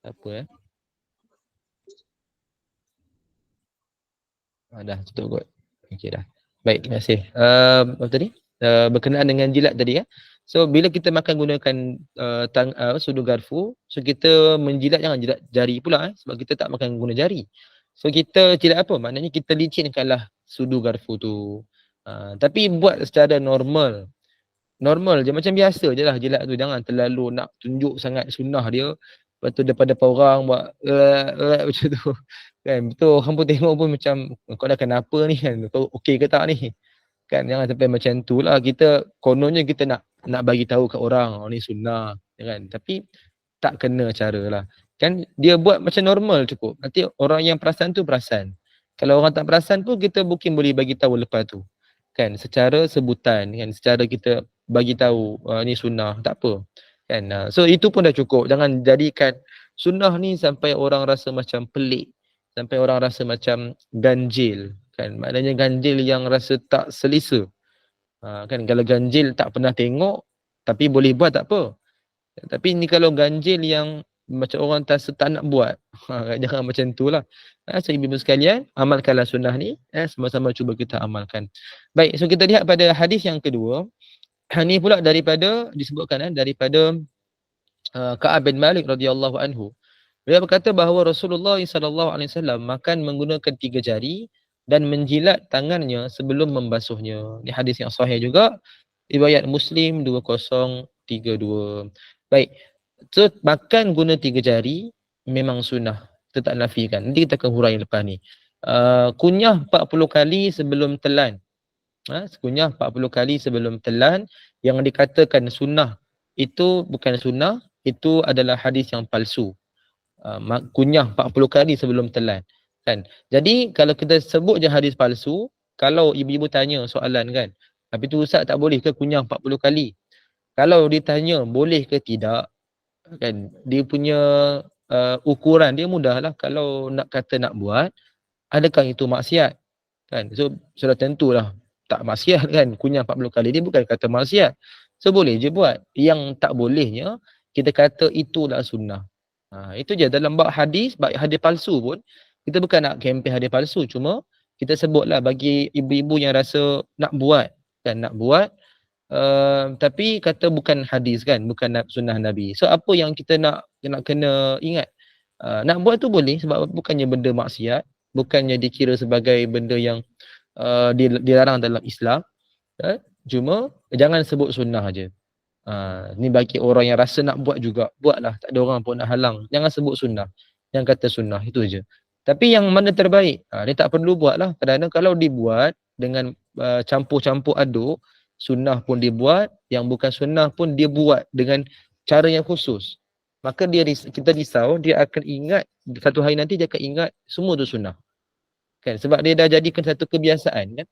apa dah tutup kot. Okey dah. Baik, terima kasih. Apa tadi? Berkenaan dengan jilat tadi ya. So bila kita makan gunakan sudu garfu, so kita menjilat jangan jilat jari pula sebab kita tak makan guna jari. So kita jilat apa? Maknanya kita licinkanlah sudu garfu tu. Tapi buat secara normal. Normal je, macam biasa je lah jilat tu. Jangan terlalu nak tunjuk sangat sunnah dia. Lepas tu depan-depan orang buat macam tu. Kan betul, orang pun tengok pun macam kau dah kenapa ni kan? Kau okey ke tak ni? Kan jangan sampai macam tu lah. Kita kononnya kita nak bagi tahu kat orang, oh ni sunnah kan, tapi tak kena cara lah kan. Dia buat macam normal cukup, nanti orang yang perasan tu perasan. Kalau orang tak perasan pun kita mungkin boleh bagi tahu lepas tu kan, secara sebutan kan, secara kita bagi tahu ni sunnah, tak apa kan. So itu pun dah cukup. Jangan jadikan sunnah ni sampai orang rasa macam pelik, sampai orang rasa macam ganjil kan. Maknanya ganjil yang rasa tak selesa. Kan kalau ganjil tak pernah tengok tapi boleh buat tak apa. Tapi ni kalau ganjil yang macam orang tak nak buat. Jangan macam tu lah. So ibu-ibu sekalian, amalkanlah sunnah ni. Sama-sama cuba kita amalkan. Baik, so kita lihat pada hadis yang kedua. Ni pula disebutkan daripada Ka'ab bin Malik radhiyallahu anhu. Dia berkata bahawa Rasulullah SAW makan menggunakan 3 jari dan menjilat tangannya sebelum membasuhnya. Ini hadis yang sahih juga. Riwayat Muslim 2032. Baik. So makan guna 3 jari memang sunnah. Kita tak nafikan. Nanti kita akan hurai lepas ni. Kunyah 40 kali sebelum telan. Kunyah 40 kali sebelum telan. Yang dikatakan sunnah itu bukan sunnah. Itu adalah hadis yang palsu. Kunyah 40 kali sebelum telan kan. Jadi kalau kita sebut je hadis palsu, kalau ibu-ibu tanya soalan kan, tapi tu ustaz tak boleh ke kunyah 40 kali? Kalau ditanya boleh ke tidak kan, dia punya ukuran dia mudahlah. Kalau nak kata nak buat, adakah itu maksiat kan? So sudah tentulah tak maksiat kan. Kunyah 40 kali dia bukan kata maksiat. So boleh je buat. Yang tak bolehnya kita kata itulah sunnah. Itu je dalam bab hadis palsu pun kita bukan nak kempen hadis palsu, cuma kita sebutlah bagi ibu-ibu yang rasa nak buat kan, nak buat Tapi kata bukan hadis kan, bukan sunnah Nabi. So apa yang kita nak kena ingat, nak buat tu boleh sebab bukannya benda maksiat, bukannya dikira sebagai benda yang dilarang dalam Islam. Cuma jangan sebut sunnah aje. Ni bagi orang yang rasa nak buat juga, buatlah, tak ada orang pun nak halang. Jangan sebut sunnah, yang kata sunnah itu aja. Tapi yang mana terbaik, dia tak perlu buatlah, kerana kalau dibuat dengan campur-campur aduk, sunnah pun dibuat, yang bukan sunnah pun dia buat dengan cara yang khusus, maka kita risau, dia akan ingat satu hari nanti, dia akan ingat semua tu sunnah kan, sebab dia dah jadikan satu kebiasaan kan.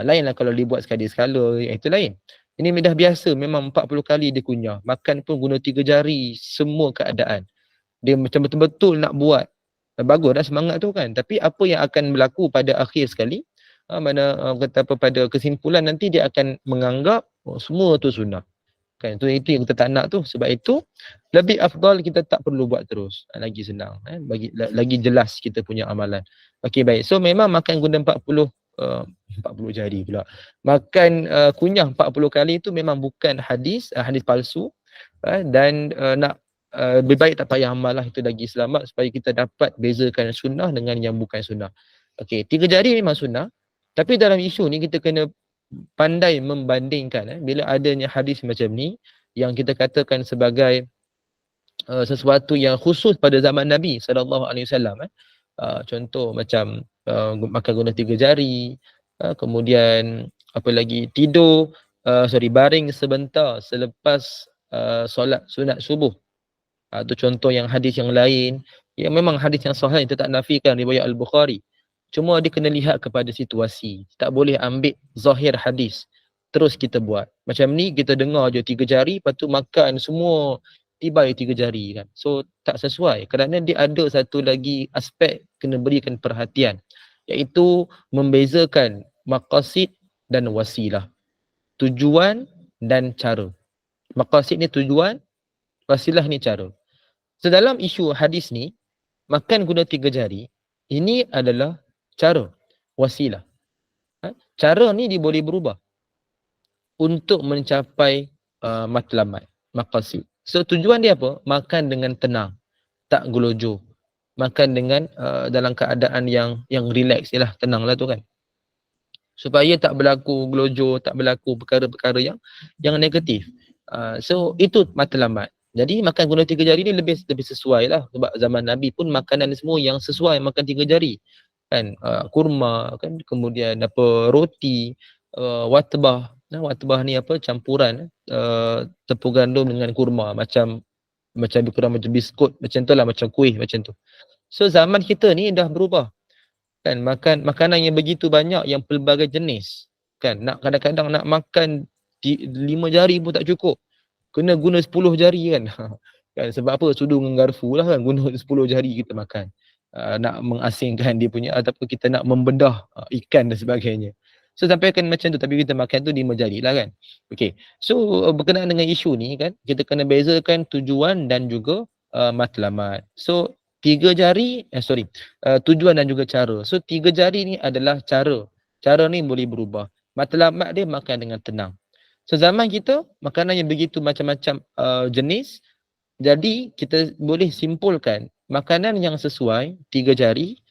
Lainlah kalau dibuat sekali-sekala, itu lain. Ini dah biasa, memang 40 kali dia kunyah, makan pun guna 3 jari, semua keadaan dia macam betul-betul nak buat. Bagus dah semangat tu kan, tapi apa yang akan berlaku pada akhir sekali, kata apa, pada kesimpulan nanti dia akan menganggap semua tu sunnah kan. Itu yang kita tak nak tu. Sebab itu lebih afdal kita tak perlu buat terus, lagi senang lagi jelas kita punya amalan. Okey, baik. So memang makan guna 40 jari pula, makan kunyah 40 kali itu memang bukan hadis palsu, dan nak lebih baik tak payah amal lah, itu lagi selamat, supaya kita dapat bezakan sunnah dengan yang bukan sunnah. Okey, 3 jari memang sunnah, tapi dalam isu ni kita kena pandai membandingkan. Bila adanya hadis macam ni yang kita katakan sebagai sesuatu yang khusus pada zaman Nabi SAW, contoh macam makan guna 3 jari, kemudian apa lagi, tidur baring sebentar selepas solat sunat subuh. Itu contoh yang hadis yang lain, yang memang hadis yang sahih, kita tak nafikan riwayat Al-Bukhari. Cuma dia kena lihat kepada situasi. Tak boleh ambil zahir hadis terus kita buat. Macam ni kita dengar je 3 jari, lepas tu makan semua tibai 3 jari kan. So tak sesuai, kerana dia ada satu lagi aspek kena berikan perhatian, iaitu membezakan maqasid dan wasilah. Tujuan dan cara. Maqasid ni tujuan, wasilah ni cara. So dalam isu hadis ni, makan guna 3 jari, ini adalah cara, wasilah. Cara ni dia boleh berubah untuk mencapai matlamat, maqasid. So tujuan dia apa? Makan dengan tenang, tak gelojoh. Makan dengan dalam keadaan yang relax je lah, tenang lah tu kan. Supaya tak berlaku gelojoh, tak berlaku perkara-perkara yang negatif. So itu matlamat. Jadi makan guna 3 jari ni lebih sesuai lah, sebab zaman Nabi pun makanan semua yang sesuai makan 3 jari kan. Kurma kan, kemudian apa, roti, watbah. Watbah ni apa, campuran tepung gandum dengan kurma, macam lebih kurang macam biskut, macam tu lah, macam kuih macam tu. So zaman kita ni dah berubah kan, makanan yang begitu banyak, yang pelbagai jenis kan. Kadang-kadang nak makan 5 jari pun tak cukup, kena guna 10 jari kan. Kan sebab apa, sudu dengan garfu lah kan, guna 10 jari kita makan. Nak mengasingkan dia punya, ataupun kita nak membedah ikan dan sebagainya. So sampai kan macam tu, tapi kita makan tu 5 jari lah kan. Okay, so berkenaan dengan isu ni kan, kita kena bezakan tujuan dan juga matlamat. So 3 jari, tujuan dan juga cara. So 3 jari ni adalah cara. Cara ni boleh berubah. Matlamat dia makan dengan tenang. So zaman kita, makanan yang begitu macam-macam jenis, jadi kita boleh simpulkan makanan yang sesuai 3 jari,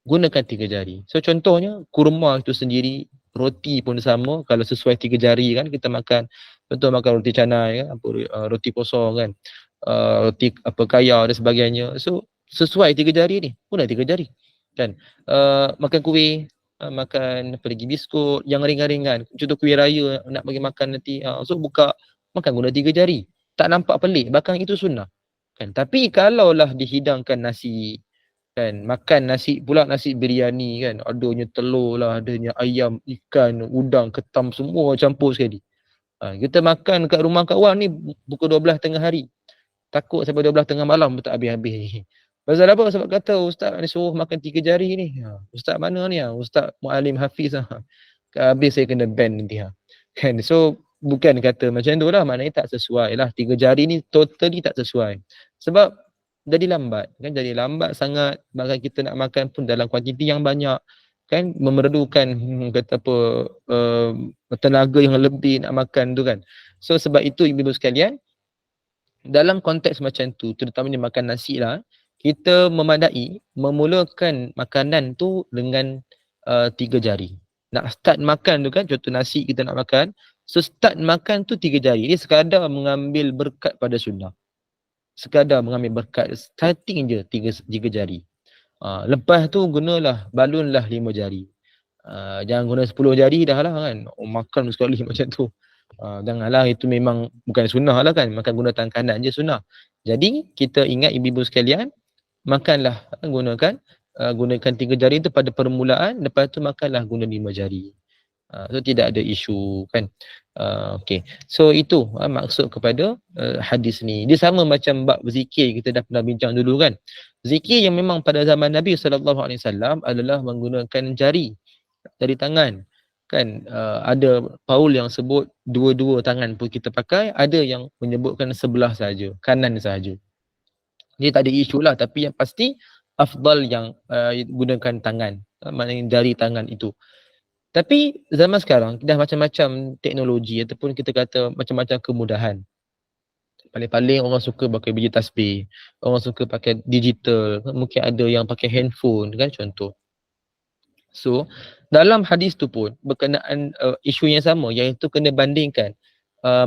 gunakan 3 jari. So contohnya kurma itu sendiri, roti pun sama, kalau sesuai 3 jari kan kita makan. Contoh makan roti canai kan, roti kosong kan, roti apa kaya dan sebagainya. So sesuai 3 jari ni, guna 3 jari kan. Makan kuih, makan apa lagi, biskut yang ringan-ringan, contoh kuih raya nak bagi makan nanti, so buka makan guna 3 jari, tak nampak pelik, bahkan itu sunnah kan. Tapi kalaulah dihidangkan nasi kan, makan nasi pula, nasi biryani kan, adanya telur lah, adanya ayam, ikan, udang, ketam, semua campur sekali. Kita makan kat rumah kawan ni pukul 12 tengah hari, takut sampai 12 tengah malam tak habis-habis ni. Pasal apa? Sebab kata ustaz ni suruh makan 3 jari ni. Ustaz mana ni? Ustaz Mualim Hafiz lah. Habis saya kena ban nanti. Kan? So bukan kata macam tu lah, maknanya tak sesuai lah. 3 jari ni totally tak sesuai. Sebab jadi lambat kan, jadi lambat sangat. Bahkan kita nak makan pun dalam kuantiti yang banyak. kan, memerlukan kata apa, tenaga yang lebih nak makan tu kan. So sebab itu ibu-ibu sekalian, dalam konteks macam tu, terutamanya makan nasi lah, kita memadai memulakan makanan tu dengan 3 jari. Nak start makan tu kan, contoh nasi kita nak makan, so start makan tu 3 jari. Dia sekadar mengambil berkat pada sunnah. Sekadar mengambil berkat, starting je 3 jari. Lepas tu gunalah, balunlah 5 jari. Jangan guna 10 jari dah lah kan. Makan sekali macam tu. Janganlah, itu memang bukan sunnah lah kan. Makan guna tangan kanan je sunnah. Jadi kita ingat ibu-ibu sekalian, makanlah gunakan 3 jari tu pada permulaan, lepas tu makanlah guna 5 jari. So tidak ada isu kan. Okay. So itu maksud kepada hadis ni. Dia sama macam bab zikir, kita dah pernah bincang dulu kan. Zikir yang memang pada zaman Nabi SAW adalah menggunakan jari tangan kan. Ada Paul yang sebut dua-dua tangan pun kita pakai, ada yang menyebutkan sebelah saja, kanan saja. Dia tak ada isu lah, tapi yang pasti afdal yang gunakan tangan, maknanya jari tangan itu. Tapi zaman sekarang dah macam-macam teknologi ataupun kita kata macam-macam kemudahan. Paling-paling orang suka pakai biji tasbih, orang suka pakai digital, mungkin ada yang pakai handphone kan, contoh. So dalam hadis tu pun berkenaan isu yang sama, iaitu kena bandingkan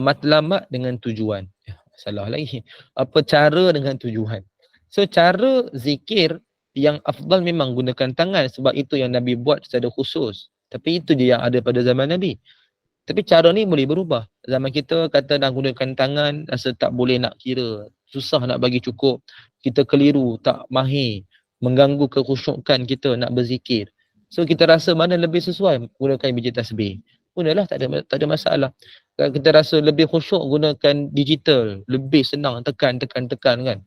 matlamat dengan tujuan. Salah lagi. Apa cara dengan tujuan. So cara zikir yang afdal memang gunakan tangan, sebab itu yang Nabi buat secara khusus. Tapi itu je yang ada pada zaman Nabi. Tapi cara ni boleh berubah. Zaman kita kata nak gunakan tangan, rasa tak boleh nak kira. Susah nak bagi cukup. Kita keliru, tak mahir. Mengganggu kekhusyukan kita nak berzikir. So kita rasa mana lebih sesuai, gunakan biji tasbih. Gunalah, tak ada masalah. Kalau kita rasa lebih khusyuk, gunakan digital. Lebih senang, tekan kan.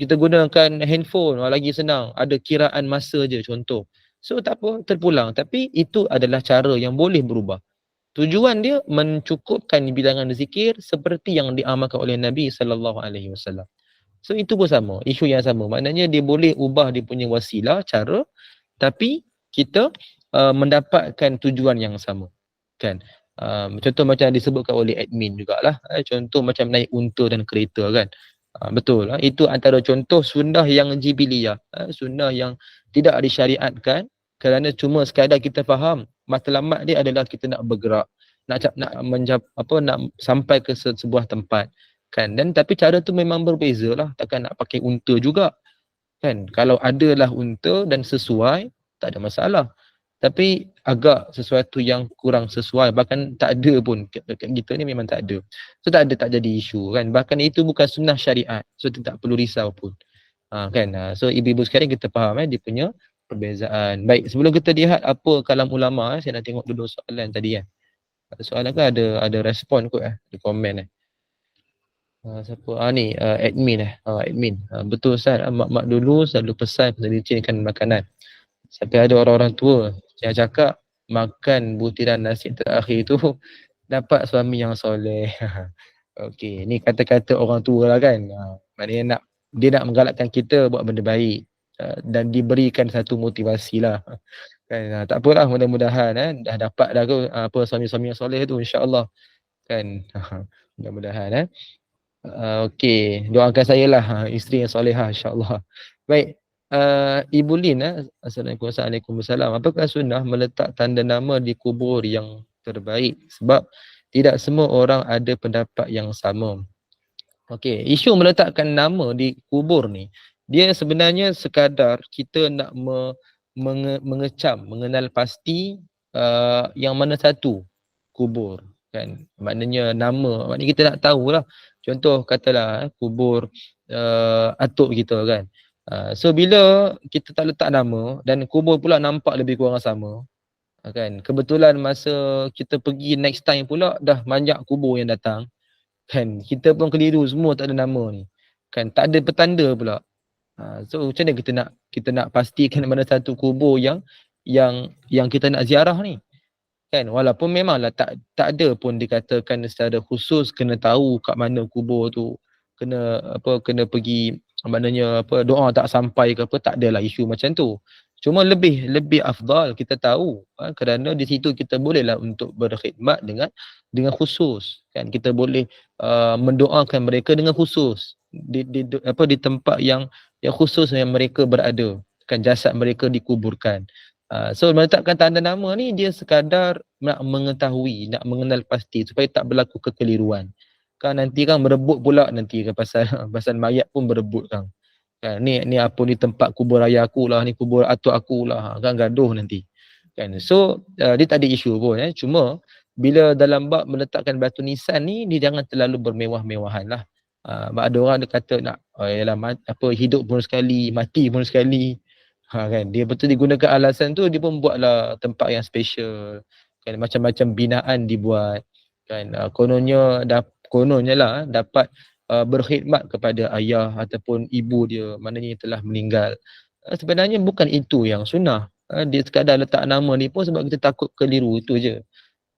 Kita gunakan handphone, lagi senang. Ada kiraan masa je contoh. So tak apa, terpulang. Tapi itu adalah cara yang boleh berubah. Tujuan dia mencukupkan bilangan zikir seperti yang diamalkan oleh Nabi SAW. So itu pun sama, isu yang sama. Maknanya dia boleh ubah dia punya wasilah, cara, tapi kita mendapatkan tujuan yang sama. Kan? Contoh macam disebutkan oleh admin jugalah. Contoh macam naik unta dan kereta kan. Betul lah. Itu antara contoh sunnah yang jibiliyah. Sunnah yang tidak disyariatkan kerana cuma sekadar kita faham matlamat dia adalah kita nak bergerak, nak sampai ke sebuah tempat kan. Dan tapi cara tu memang berbeza lah, takkan nak pakai unta juga kan. Kalau adalah unta dan sesuai, tak ada masalah. Tapi agak sesuatu yang kurang sesuai, bahkan tak ada pun kat kita ni, memang tak ada. So tak jadi isu kan. Bahkan itu bukan sunnah syariat, so tak perlu risau pun. Kan. So ibu-ibu sekalian, kita faham dia punya perbezaan. Baik, sebelum kita lihat apa kalam ulama, saya nak tengok dulu soalan tadi kan. Ada soalan ke ada respon kot ada komen siapa? Ni admin admin. Betul Ustaz, mak-mak dulu selalu pesan menyediakan makanan. Sampai ada orang-orang tua yang cakap makan butiran nasi terakhir tu dapat suami yang soleh. Okey, ni kata-kata orang tua lah kan. Maknanya dia nak menggalakkan kita buat benda baik. Dan diberikan satu motivasi lah kan. Tak apalah, mudah-mudahan dah dapat dah ke suami-suami yang soleh tu, insya-Allah kan. Mudah-mudahan okey, doakan saya lah isteri yang solehah, insya-Allah. Baik, Ibu Lin Assalamualaikum. Apakah sunnah meletak tanda nama di kubur yang terbaik, sebab tidak semua orang ada pendapat yang sama. Okey, isu meletakkan nama di kubur ni, dia sebenarnya sekadar kita nak mengecam, mengenal pasti yang mana satu kubur kan. Maknanya nama, maknanya kita nak tahulah. Contoh katalah kubur atuk kita kan. So bila kita tak letak nama dan kubur pula nampak lebih kurang sama kan. Kebetulan masa kita pergi next time pula dah banyak kubur yang datang kan. Kita pun keliru semua, tak ada nama ni kan. Tak ada petanda pula. So macam mana kita nak pastikan mana satu kubur yang kita nak ziarah ni kan. Walaupun memanglah tak ada pun dikatakan secara khusus kena tahu kat mana kubur tu, kena pergi, maknanya doa tak sampai ke apa, tak adalah isu macam tu. Cuma lebih afdal kita tahu, kerana di situ kita bolehlah untuk berkhidmat dengan khusus, kan. Kita boleh mendoakan mereka dengan khusus di tempat yang khusus yang mereka berada, kan, jasad mereka dikuburkan. So meletakkan tanda nama ni dia sekadar nak mengetahui, nak mengenal pasti supaya tak berlaku kekeliruan. Kan nanti kan berebut pula nanti kan pasal pasal mayat pun berebut kan. Kan ni apa ni tempat kubur ayah aku lah, ni kubur atuk aku lah, kan gaduh nanti. Kan. So dia tak ada isu pun, cuma bila dalam bab meletakkan batu nisan ni dia jangan terlalu bermewah-mewahan lah. Ada orang dia kata nak yalah, apa hidup pun sekali, mati pun sekali. Kan dia betul digunakan alasan tu, dia pun buatlah tempat yang special. Kan macam-macam binaan dibuat. Kan kononnya lah dapat berkhidmat kepada ayah ataupun ibu dia, maknanya telah meninggal. Sebenarnya bukan itu yang sunnah. Dia sekadar letak nama ni pun sebab kita takut keliru, itu je.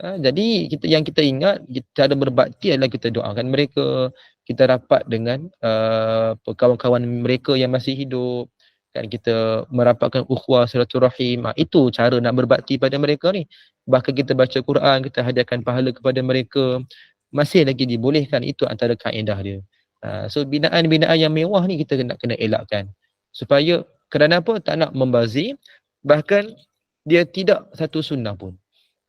Jadi kita ingat, cara berbakti adalah kita doakan mereka, kita rapat dengan kawan-kawan mereka yang masih hidup, kan, kita merapatkan ukhuwah silaturahim. Itu cara nak berbakti pada mereka ni. Bahkan kita baca Quran, kita hadiahkan pahala kepada mereka, masih lagi dibolehkan. Itu antara kaedah dia. So binaan-binaan yang mewah ni kita kena elakkan, supaya kerana apa? Tak nak membazir, bahkan dia tidak satu sunnah pun.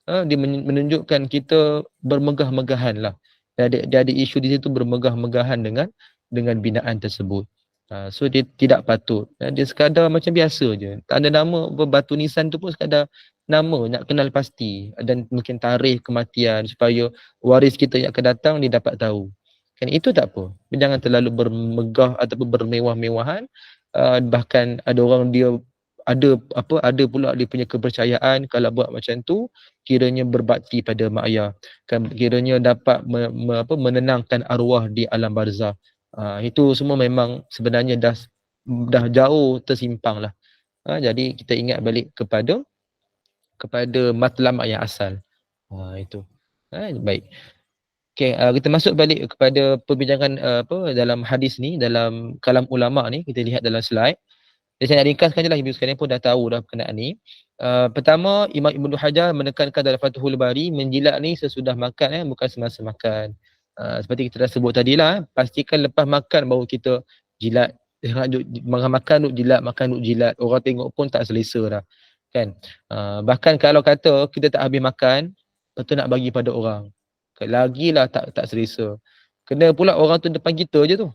Dia menunjukkan kita bermegah-megahan lah. Dia ada isu di situ, bermegah-megahan dengan binaan tersebut. So dia tidak patut. Dia sekadar macam biasa je. Tanda nama batu nisan tu pun sekadar nama, nak kenal pasti, dan mungkin tarikh kematian supaya waris kita yang akan datang dia dapat tahu. Kan itu tak apa. Jangan terlalu bermegah ataupun bermewah-mewahan. Bahkan ada orang dia ada pula dia punya kepercayaan kalau buat macam tu kiranya berbakti pada mak ayah, kan, kiranya dapat menenangkan arwah di alam barzah. Itu semua memang sebenarnya dah jauh tersimpang lah. Jadi kita ingat balik kepada matlamat yang asal. Itu. Baik. Okay, kita masuk balik kepada perbincangan dalam hadis ni, dalam kalam ulama ni, kita lihat dalam slide. Jadi saya nak ringkaskan je lah, ibu sekalian pun dah tahu dah berkenaan ni. Pertama, Imam Ibn Hajar menekankan dalam Fathul Bari, menjilat ni sesudah makan, bukan semasa makan. Seperti kita dah sebut tadi lah, pastikan lepas makan baru kita jilat. Makan duk jilat, makan duk jilat. Orang tengok pun tak selesa dah. Kan? Bahkan kalau kata kita tak habis makan, betul nak bagi pada orang, lagilah tak selesa. Kena pula orang tu depan kita je tu.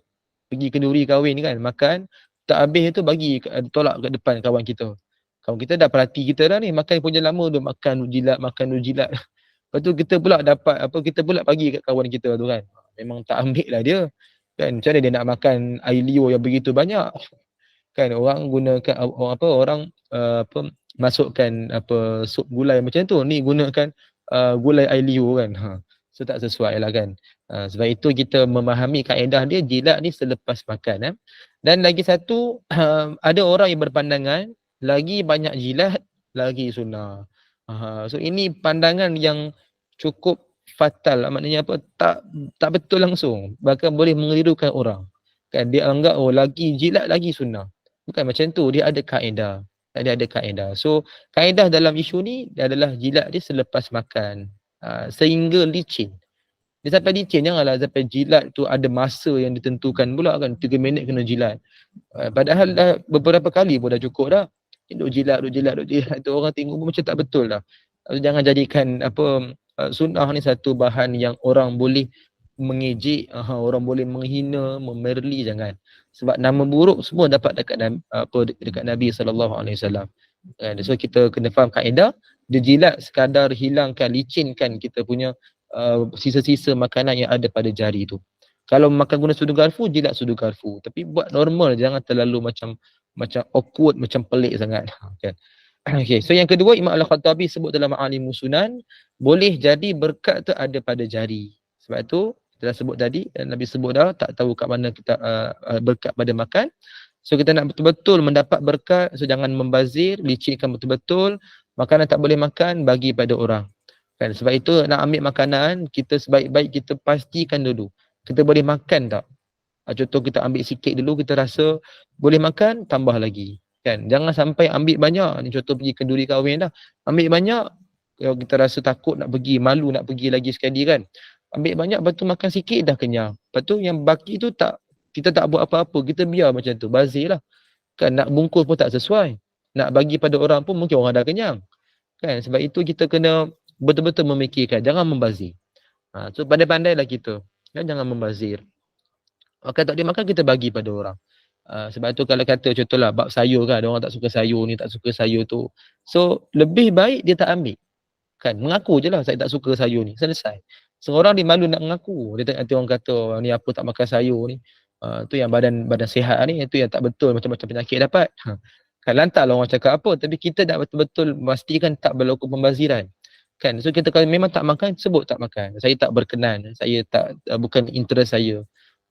Pergi kenduri kahwin kan, makan tak habis tu bagi tolak kat depan kawan kita. Kawan kita dah perhati kita dah ni, makan pun je lama tu, makan duk jilat. Lepas tu kita pula kita pula bagi kat kawan kita tu kan. Memang tak ambil lah dia. Kan macam mana dia nak makan air liur yang begitu banyak. Kan orang gunakan orang masukkan sup gulai macam tu, ni gunakan gulai air liur kan. So tak sesuai lah kan. Sebab itu kita memahami kaedah dia, jilat ni selepas makan. Dan lagi satu, ada orang yang berpandangan lagi banyak jilat lagi sunnah. So ini pandangan yang cukup fatal, maknanya apa, tak betul langsung, bahkan boleh mengelirukan orang. Kan dia anggap lagi jilat lagi sunnah. Bukan macam tu, dia ada kaedah. So kaedah dalam isu ni adalah jilat dia selepas makan. Sehingga licin. Dia sampai licin, janganlah sampai jilat tu ada masa yang ditentukan pula kan, 3 minit kena jilat. Padahal dah beberapa kali pun dah cukup dah. Duk jilat tu orang tengok pun macam tak betul dah. Jangan jadikan sunnah ni satu bahan yang orang boleh mengejek, orang boleh menghina, memerli, jangan. Sebab nama buruk semua dapat dekat Nabi SAW. So kita kena faham kaedah, dia jilat sekadar hilangkan, licinkan kita punya sisa-sisa makanan yang ada pada jari tu. Kalau makan guna sudu garfu, jilat sudu garfu. Tapi buat normal, jangan terlalu macam awkward, macam pelik sangat. Kan? Okay, so yang kedua, Imam Al-Khattabi sebut dalam Ma'alimus Sunan, boleh jadi berkat tu ada pada jari. Sebab tu kita dah sebut tadi, dan Nabi sebut dah, tak tahu kat mana kita berkat pada makan. So kita nak betul-betul mendapat berkat, so jangan membazir, licinkan betul-betul. Makanan tak boleh makan, bagi pada orang. Kan? Sebab itu nak ambil makanan, kita sebaik-baik kita pastikan dulu, kita boleh makan tak? Contoh kita ambil sikit dulu, kita rasa boleh makan, tambah lagi. Kan, jangan sampai ambil banyak. Ni contoh pergi kenduri kahwin dah. Ambil banyak, kalau kita rasa takut nak pergi, malu nak pergi lagi sekali kan. Ambil banyak, lepas tu makan sikit dah kenyang. Lepas tu yang baki tu tak, kita tak buat apa-apa, kita biar macam tu, bazir lah. Kan, nak bungkus pun tak sesuai. Nak bagi pada orang pun mungkin orang dah kenyang. Kan, sebab itu kita kena betul-betul memikirkan, jangan membazir. So pandai-pandailah kita. Kan, jangan membazir. Makan tak dia makan, kita bagi pada orang. Sebab tu kalau kata contohlah bab sayur kan, ada orang tak suka sayur ni, tak suka sayur tu. So lebih baik dia tak ambil. Kan, mengaku je lah saya tak suka sayur ni, selesai. Seorang dia malu nak mengaku. Dia tak nanti orang kata ni apa tak makan sayur ni. Tu yang badan sihat ni, itu yang tak betul, macam-macam penyakit dapat. Kan lantaklah orang cakap apa, tapi kita nak betul-betul memastikan tak berlaku pembaziran. Kan, so kita kalau memang tak makan, sebut tak makan. Saya tak berkenan, saya tak, bukan interest saya.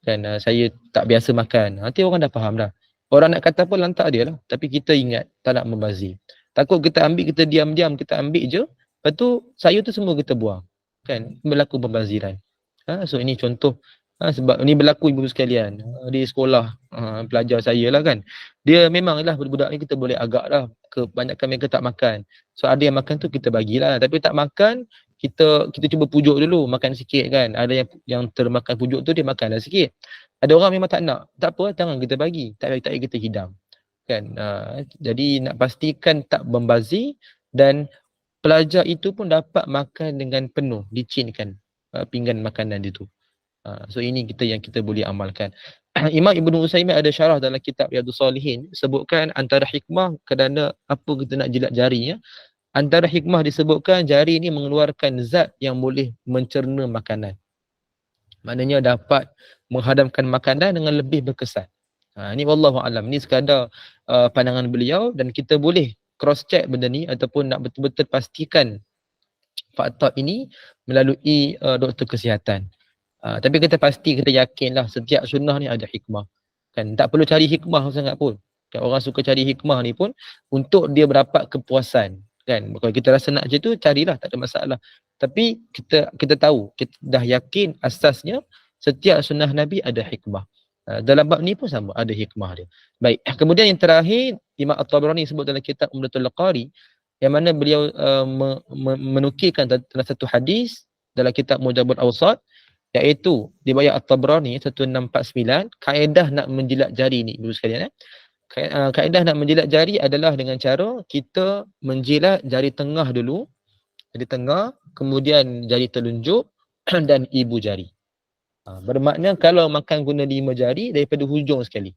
Kan, saya tak biasa makan. Nanti orang dah faham dah. Orang nak kata apa, lantak dia lah. Tapi kita ingat, tak nak membazir. Takut kita ambil, kita diam-diam, kita ambil je. Lepas tu, sayur tu semua kita buang. Kan, berlaku pembaziran. So ini contoh. Sebab ini berlaku ibu sekalian. Di sekolah, pelajar saya lah kan. Dia memanglah budak-budak ni kita boleh agak lah. Kebanyakan mereka tak makan. So ada yang makan tu kita bagilah. Tapi tak makan, kita cuba pujuk dulu, makan sikit kan. Ada yang termakan pujuk tu, dia makanlah sikit. Ada orang memang tak nak. Tak apa, jangan kita bagi. Tak payah kita hidang. Kan, jadi nak pastikan tak membazir dan pelajar itu pun dapat makan dengan penuh, dicinkan pinggan makanan dia tu. So ini yang kita boleh amalkan. Imam Ibn Utsaimin ada syarah dalam kitab Riyadhus Shalihin, sebutkan antara hikmah kerana apa kita nak jilat jari ya. Antara hikmah disebutkan jari ini mengeluarkan zat yang boleh mencerna makanan. Maknanya dapat menghadamkan makanan dengan lebih berkesan. Ini wallahu alam. Ini sekadar pandangan beliau dan kita boleh cross check benda ni ataupun nak betul-betul pastikan fakta ini melalui doktor kesihatan. Tapi kita pasti, kita yakinlah setiap sunnah ni ada hikmah. Kan, tak perlu cari hikmah sangat pun. Kan, orang suka cari hikmah ni pun untuk dia berdapat kepuasan. Kan, kalau kita rasa nak macam tu, carilah, tak ada masalah. Tapi kita tahu, kita dah yakin asasnya setiap sunnah Nabi ada hikmah. Dalam bab ni pun sama, ada hikmah dia. Baik, kemudian yang terakhir, Imam At-Tabrani sebut dalam kitab Umdatul Qari, yang mana beliau menukilkan dalam satu hadis dalam kitab Mujabul Awsat, iaitu riwayat At-Tabrani 1649, kaedah nak menjilat jari ni ibu sekalian. Kaedah nak menjilat jari adalah dengan cara kita menjilat jari tengah dulu, jari tengah, kemudian jari telunjuk dan ibu jari. Bermakna kalau makan guna 5 jari daripada hujung sekali.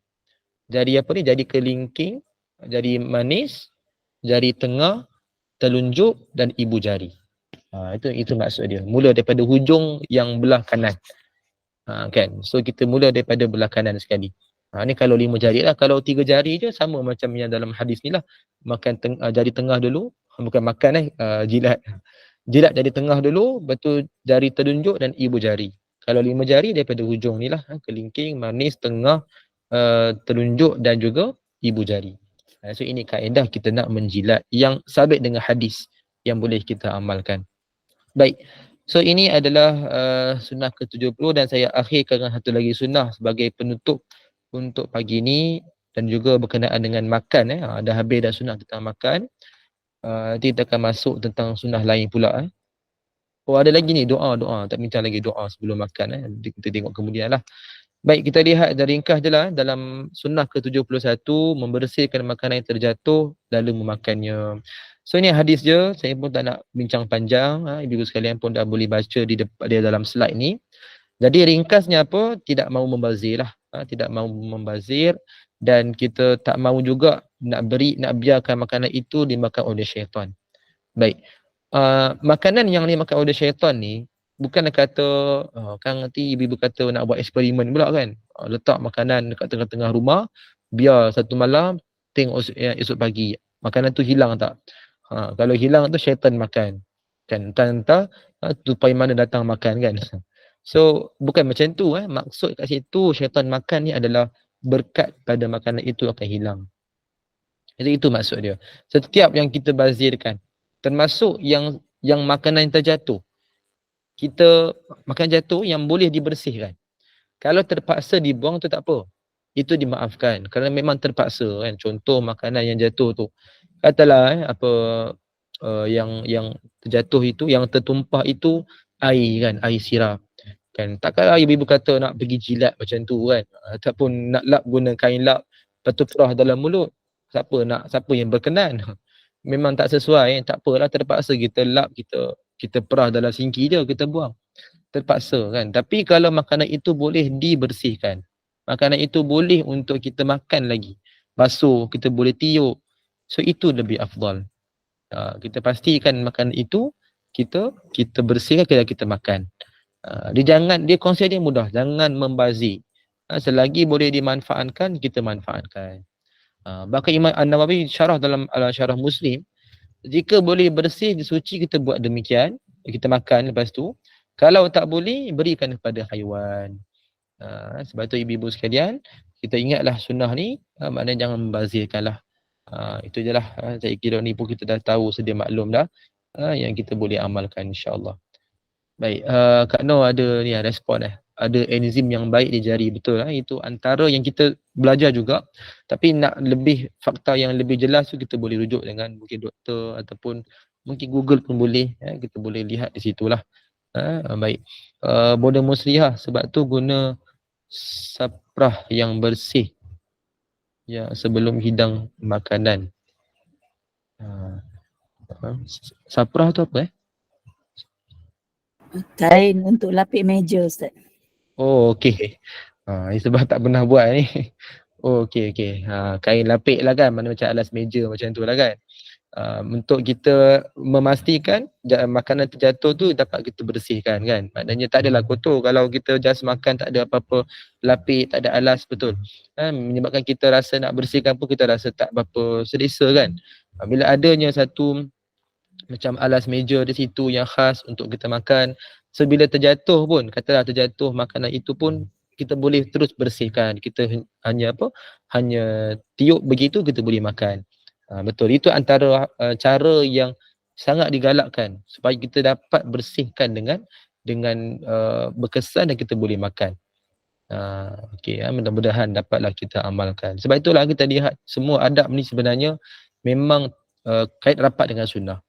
Jari apa ni? Jari kelingking, jari manis, jari tengah, telunjuk dan ibu jari. Itu maksud dia. Mula daripada hujung yang belah kanan. Kan? So kita mula daripada belah kanan sekali. Ni kalau 5 jari lah. Kalau 3 jari je sama macam yang dalam hadis ni lah. Makan jari tengah dulu. Bukan makan jilat. Jilat jari tengah dulu, betul jari telunjuk dan ibu jari. Kalau 5 jari daripada hujung ni lah. Kelingking, manis, tengah, telunjuk dan juga ibu jari. So ini kaedah kita nak menjilat yang sabit dengan hadis yang boleh kita amalkan. Baik, so ini adalah sunnah ke-70 dan saya akhirkan dengan satu lagi sunnah sebagai penutup untuk pagi ini dan juga berkenaan dengan makan. Dah habis dah sunnah tentang makan. Nanti kita akan masuk tentang sunnah lain pula. Oh ada lagi ni doa. Tak minta lagi doa sebelum makan. Kita tengok kemudian lah. Baik, kita lihat dari ringkas je lah dalam sunnah ke-71, membersihkan makanan yang terjatuh lalu memakannya. So ini hadis je, saya pun tak nak bincang panjang. Ibu sekalian pun dah boleh baca di depan dia dalam slide ni. Jadi ringkasnya apa? Tidak mahu membazir lah. Tidak mahu membazir dan kita tak mahu juga nak biarkan makanan itu dimakan oleh syaitan. Baik. Makanan yang dimakan oleh syaitan ni bukan kata kan nanti ibu kata nak buat eksperimen pula kan. Letak makanan dekat tengah-tengah rumah, biar satu malam, tengok esok pagi makanan tu hilang tak. Kalau hilang tu syaitan makan. Kan entah tupai mana datang makan kan. So bukan macam tu. Maksud kat situ syaitan makan ni adalah berkat pada makanan itu akan hilang. Jadi itu maksud dia. Setiap yang kita bazirkan, termasuk yang makanan yang terjatuh, kita makan jatuh yang boleh dibersihkan. Kalau terpaksa dibuang tu tak apa. itu dimaafkan kerana memang terpaksa kan. Contoh makanan yang jatuh tu, katalah yang terjatuh itu, yang tertumpah itu air kan, air sirap kan. Takkanlah ibu-ibu kata nak pergi jilat macam tu kan, ataupun nak lap guna kain lap lepas tu perah dalam mulut. Siapa yang berkenan? Memang tak sesuai, tak apalah, terpaksa kita lap, kita perah dalam sinki je, kita buang. Terpaksa kan. Tapi kalau makanan itu boleh dibersihkan, makanan itu boleh untuk kita makan lagi, basuh, kita boleh tiup, so itu lebih afdal. Kita pastikan makanan itu kita bersihkan, kita makan. Dia konsep dia mudah, jangan membazir. Selagi boleh dimanfaatkan, kita manfaatkan. Bahkan Imam An-Nawawi syarah dalam syarah Muslim, jika boleh bersih, suci, kita buat demikian, kita makan lepas tu. Kalau tak boleh, berikan kepada haiwan. Sebab tu ibu-ibu sekalian, kita ingatlah sunnah ni, maknanya jangan membazirkanlah. Itu je lah. Saya kira ni pun kita dah tahu, sedia maklum dah, yang kita boleh amalkan insya-Allah. Baik, Kak Noh ada ni respon ada enzim yang baik di jari, betul itu antara yang kita belajar juga. Tapi nak lebih fakta yang lebih jelas tu, kita boleh rujuk dengan mungkin doktor ataupun mungkin Google pun boleh, kita boleh lihat di situlah. Baik, Boda Muslihah, sebab tu guna saprah yang bersih ya sebelum hidang makanan. Saprah tu apa Kain untuk lapik meja, Ustaz. Oh, okey. Sebab tak pernah buat ni. Oh, okey. Kain lapik lah kan, mana macam alas meja macam tu lah kan. Untuk kita memastikan makanan terjatuh tu dapat kita bersihkan kan. Maknanya tak adalah kotor kalau kita just makan tak ada apa-apa lapik, tak ada alas, betul. Menyebabkan kita rasa nak bersihkan pun kita rasa tak berapa selesa kan. Bila adanya satu macam alas meja di situ yang khas untuk kita makan, so bila terjatuh pun, katalah terjatuh makanan itu pun, kita boleh terus bersihkan. Kita hanya tiup begitu, kita boleh makan. Betul, itu antara cara yang sangat digalakkan supaya kita dapat bersihkan dengan berkesan dan kita boleh makan. Okey, mudah-mudahan dapatlah kita amalkan. Sebab itulah kita lihat semua adab ni sebenarnya memang kait rapat dengan sunnah.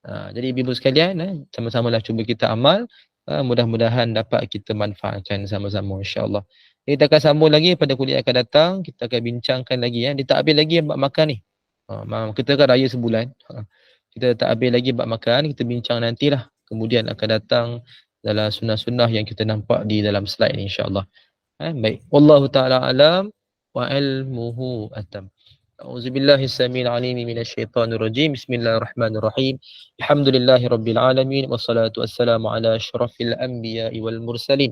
Jadi ibu sekalian, sama-samalah cuba kita amal. Mudah-mudahan dapat kita manfaatkan sama-sama insya-Allah. Kita akan sambung lagi pada kuliah akan datang. Kita akan bincangkan lagi dia tak habis lagi bab makan ni. Kita kan raya sebulan. Kita tak habis lagi bab makan, kita bincang nantilah. Kemudian akan datang dalam sunnah-sunnah yang kita nampak di dalam slide ni insya-Allah. Baik. Wallahu taala alam wa ilmuhu atam. A'udzubillahi samil alim minasyaitonir rajim. Bismillahirrahmanirrahim. Alhamdulillahi rabbil alamin wassalatu wassalamu ala asyrafil anbiya'i wal mursalin.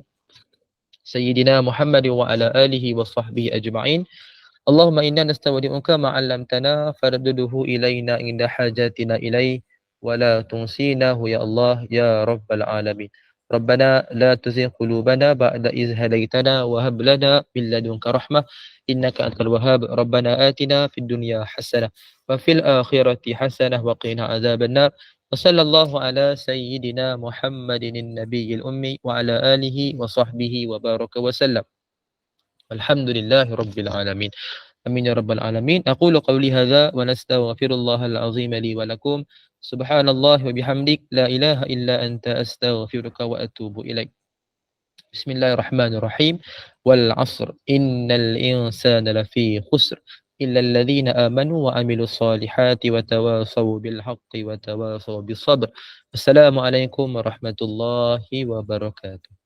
Sayyidina Muhammad wa ala alihi wa sahbihi ajma'in. Allahumma inna nastawdi'uka ma 'allamtana farduduhu ilaina inda hajatina ilaihi wa la tunsinahu ya Allah ya rabbal alamin. Rabbana la tuzigh qulubana ba'da idh hadaytana wa hab lana min ladunka rahmah innaka antal wahhab. Rabbana atina fid dunya hasanah wa fil akhirati hasanah wa qina adzabannar. Wa sallallahu ala sayyidina Muhammadin nabiyil ummi wa ala alihi wa sahbihi wa baraka wa sallam. Alhamdulillahi rabbil alamin. Amin ya rabbal alamin. Aqulu qawli hadza wa nastaghfirullahal azim li wa lakum. Subhanallah wa bihamdik la ilaha illa anta astaghfiruka wa atubu ilaik. Bismillahirrahmanirrahim. Wal 'asr innal insana lafi khusr illa alladhina amanu wa amilus solihati wa tawasaw bil haqqi wa tawasaw bis sabr. Assalamualaikum warahmatullahi wabarakatuh.